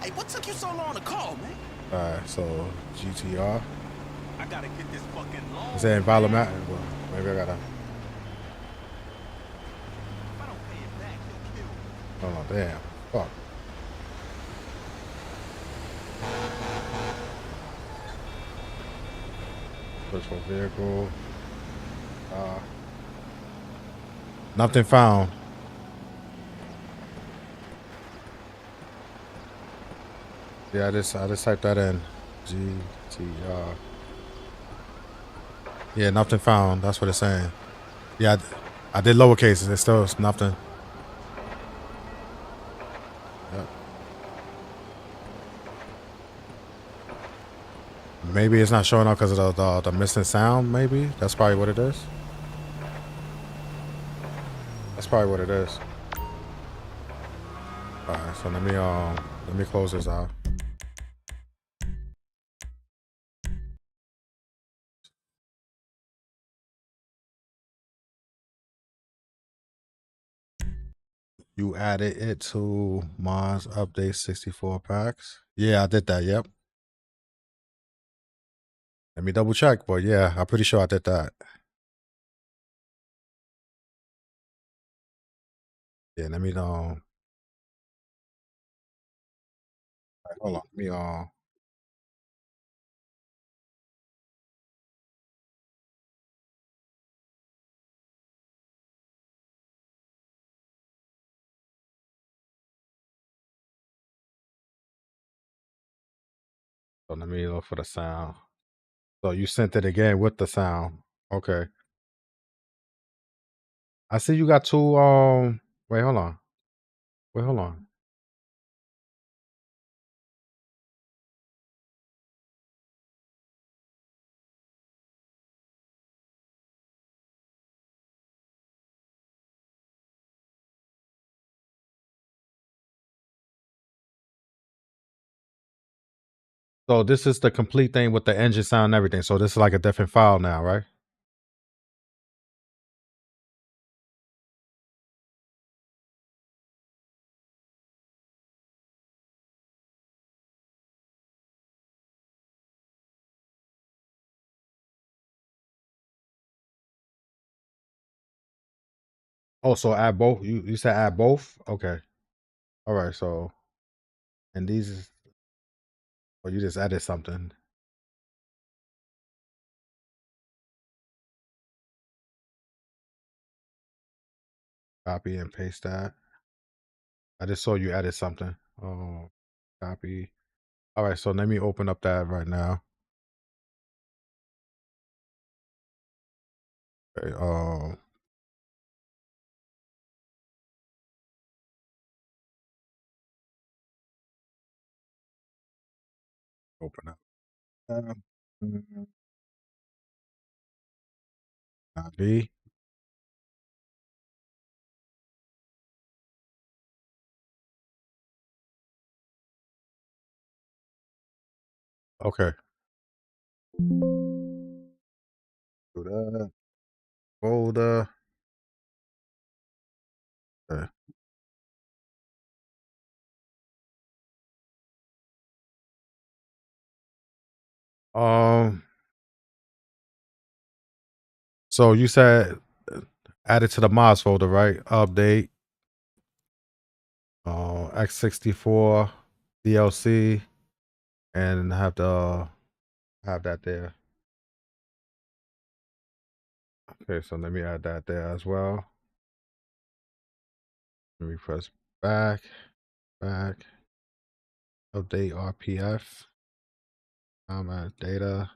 Speaker 1: Hey, what took you so long to call, man?
Speaker 2: Alright, so GTR.
Speaker 1: I gotta get this fucking law.
Speaker 2: Is that environment? Well, maybe I gotta.
Speaker 1: If I don't pay it back, he'll kill me.
Speaker 2: Oh, damn. Fuck. Search for vehicle. Nothing found. Yeah, I just typed that in. GTR. Yeah, nothing found. That's what it's saying. Yeah, I did lowercases. It's still nothing. Yep. Maybe it's not showing up because of the missing sound. Maybe that's probably what it is. That's probably what it is. All right, so let me close this out. You added it to Mods Update 64 packs. Yeah, I did that. Yep. Let me double check, but yeah, I'm pretty sure I did that. Yeah, let me know. Right, hold on. Let me so let me look for the sound. So you sent it again with the sound. Okay. I see you got two wait, hold on. Wait, hold on. So this is the complete thing with the engine sound and everything. So this is like a different file now, right? Oh, so add both. You said add both? Okay. All right, so and these is or you just added something. Copy and paste that. I just saw you added something. Oh, copy. All right, so let me open up that right now. Okay, open up. Copy. Okay. Do that. Folder. Okay. Um. So you said add it to the mods folder, right? Update. X64 DLC, and have that there. Okay, so let me add that there as well. Let me press back, update RPF, add data.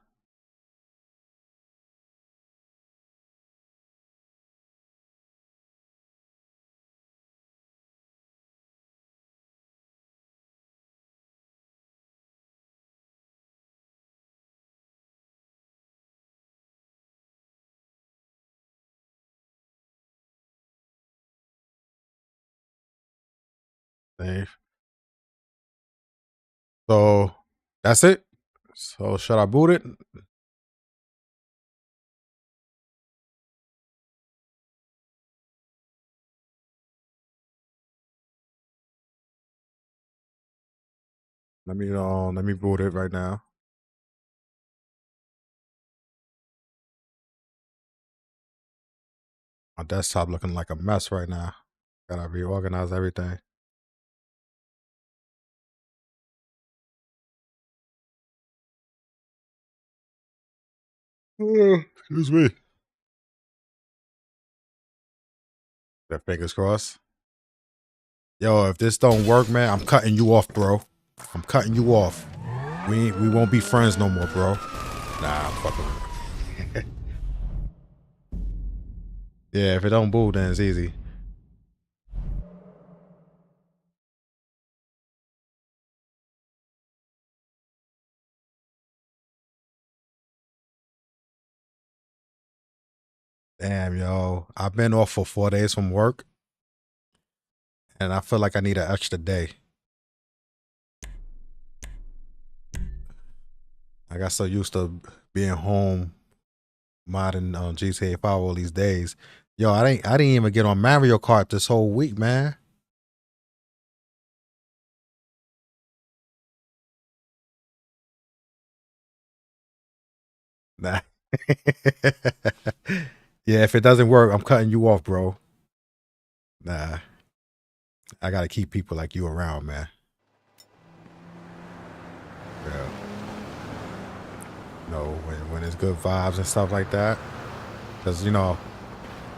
Speaker 2: Save. So that's it. So should I boot it? Let me boot it right now. My desktop looking like a mess right now. Gotta reorganize everything. Excuse me. That fingers crossed. Yo, if this don't work, man, I'm cutting you off, bro. I'm cutting you off. We won't be friends no more, bro. Nah, I'm fucking with it. Yeah, if it don't boot, then it's easy. Damn, yo. I've been off for 4 days from work, and I feel like I need an extra day. I got so used to being home modding GTA 5 all these days. Yo, I didn't even get on Mario Kart this whole week, man. Nah. Yeah, if it doesn't work, I'm cutting you off, bro. Nah. I gotta keep people like you around, man. Yeah. No, when it's good vibes and stuff like that. Because, you know,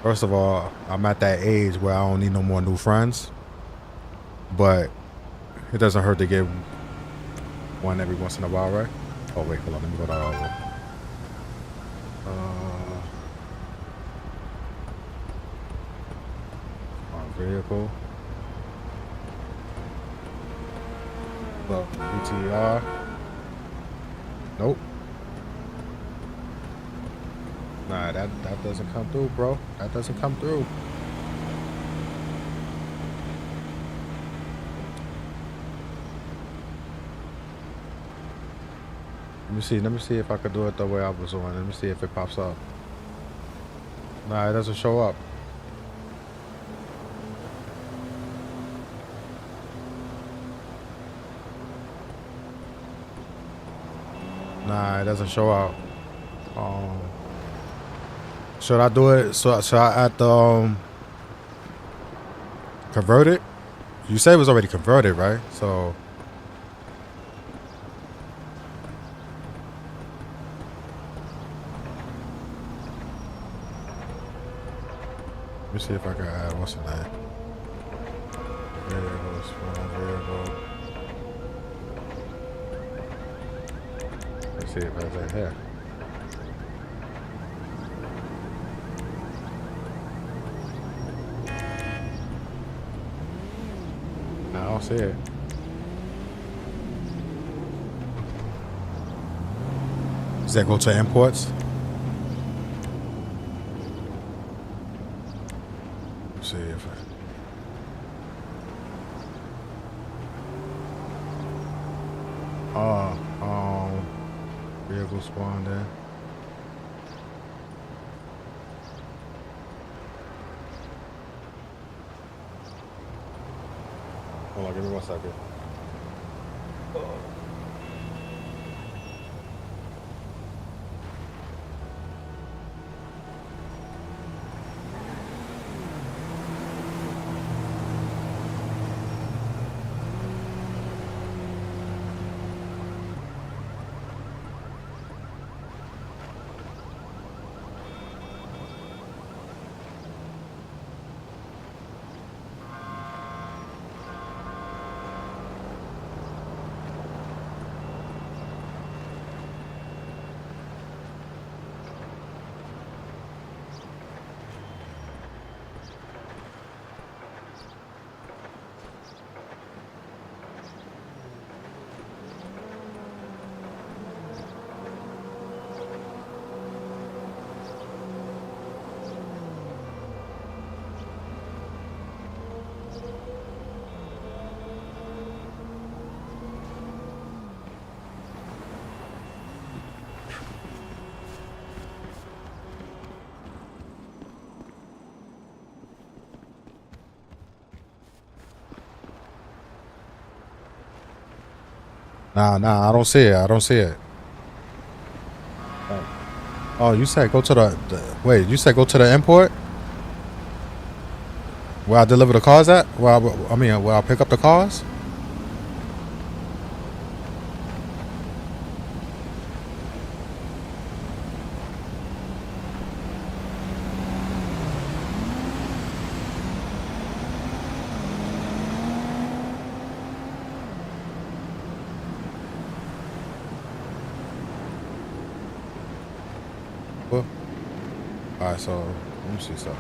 Speaker 2: first of all, I'm at that age where I don't need no more new friends. But it doesn't hurt to get one every once in a while, right? Oh, wait, hold on. Let me go to our vehicle. Look, BTR. Nope. Nah, that doesn't come through, bro. That doesn't come through. Let me see if I could do it the way I was on. Let me see if it pops up. Nah, it doesn't show up. Nah, it doesn't show up. Should I do it? So should I add the convert it? You say it was already converted, right? So let me see if I can add what's the name? Variables, variable. Let's see if I have that here. I don't see it. Does that go to imports? Let's see if I... Vehicle spawned in. Hold on, give me 1 second. Nah, I don't see it. I don't see it. Oh, you said go to wait, you said go to the import? Where I deliver the cars at? Where I pick up the cars? Well, all right, so let me see something.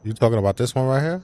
Speaker 2: You talking about this one right here?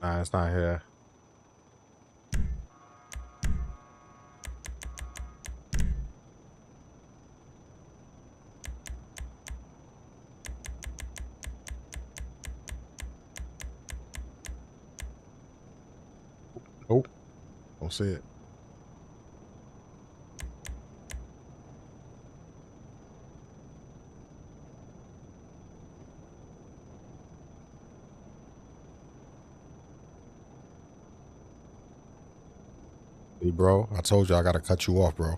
Speaker 2: Nah, it's not here. Nope. Don't see it. Hey, bro, I told you I gotta cut you off, bro.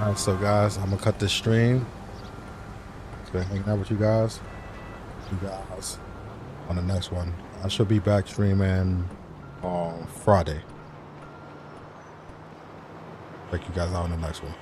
Speaker 2: All right, so guys, I'm gonna cut this stream. It's been hanging out with you guys. You guys on the next one. I should be back streaming on Friday. Check you guys out on the next one.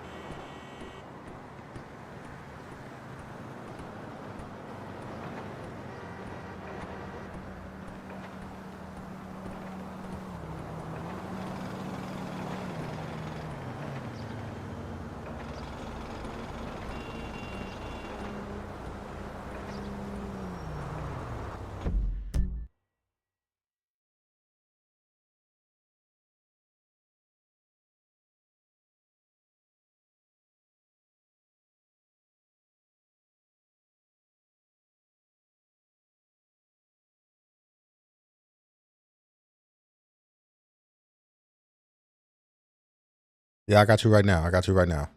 Speaker 2: Yeah, I got you right now. I got you right now.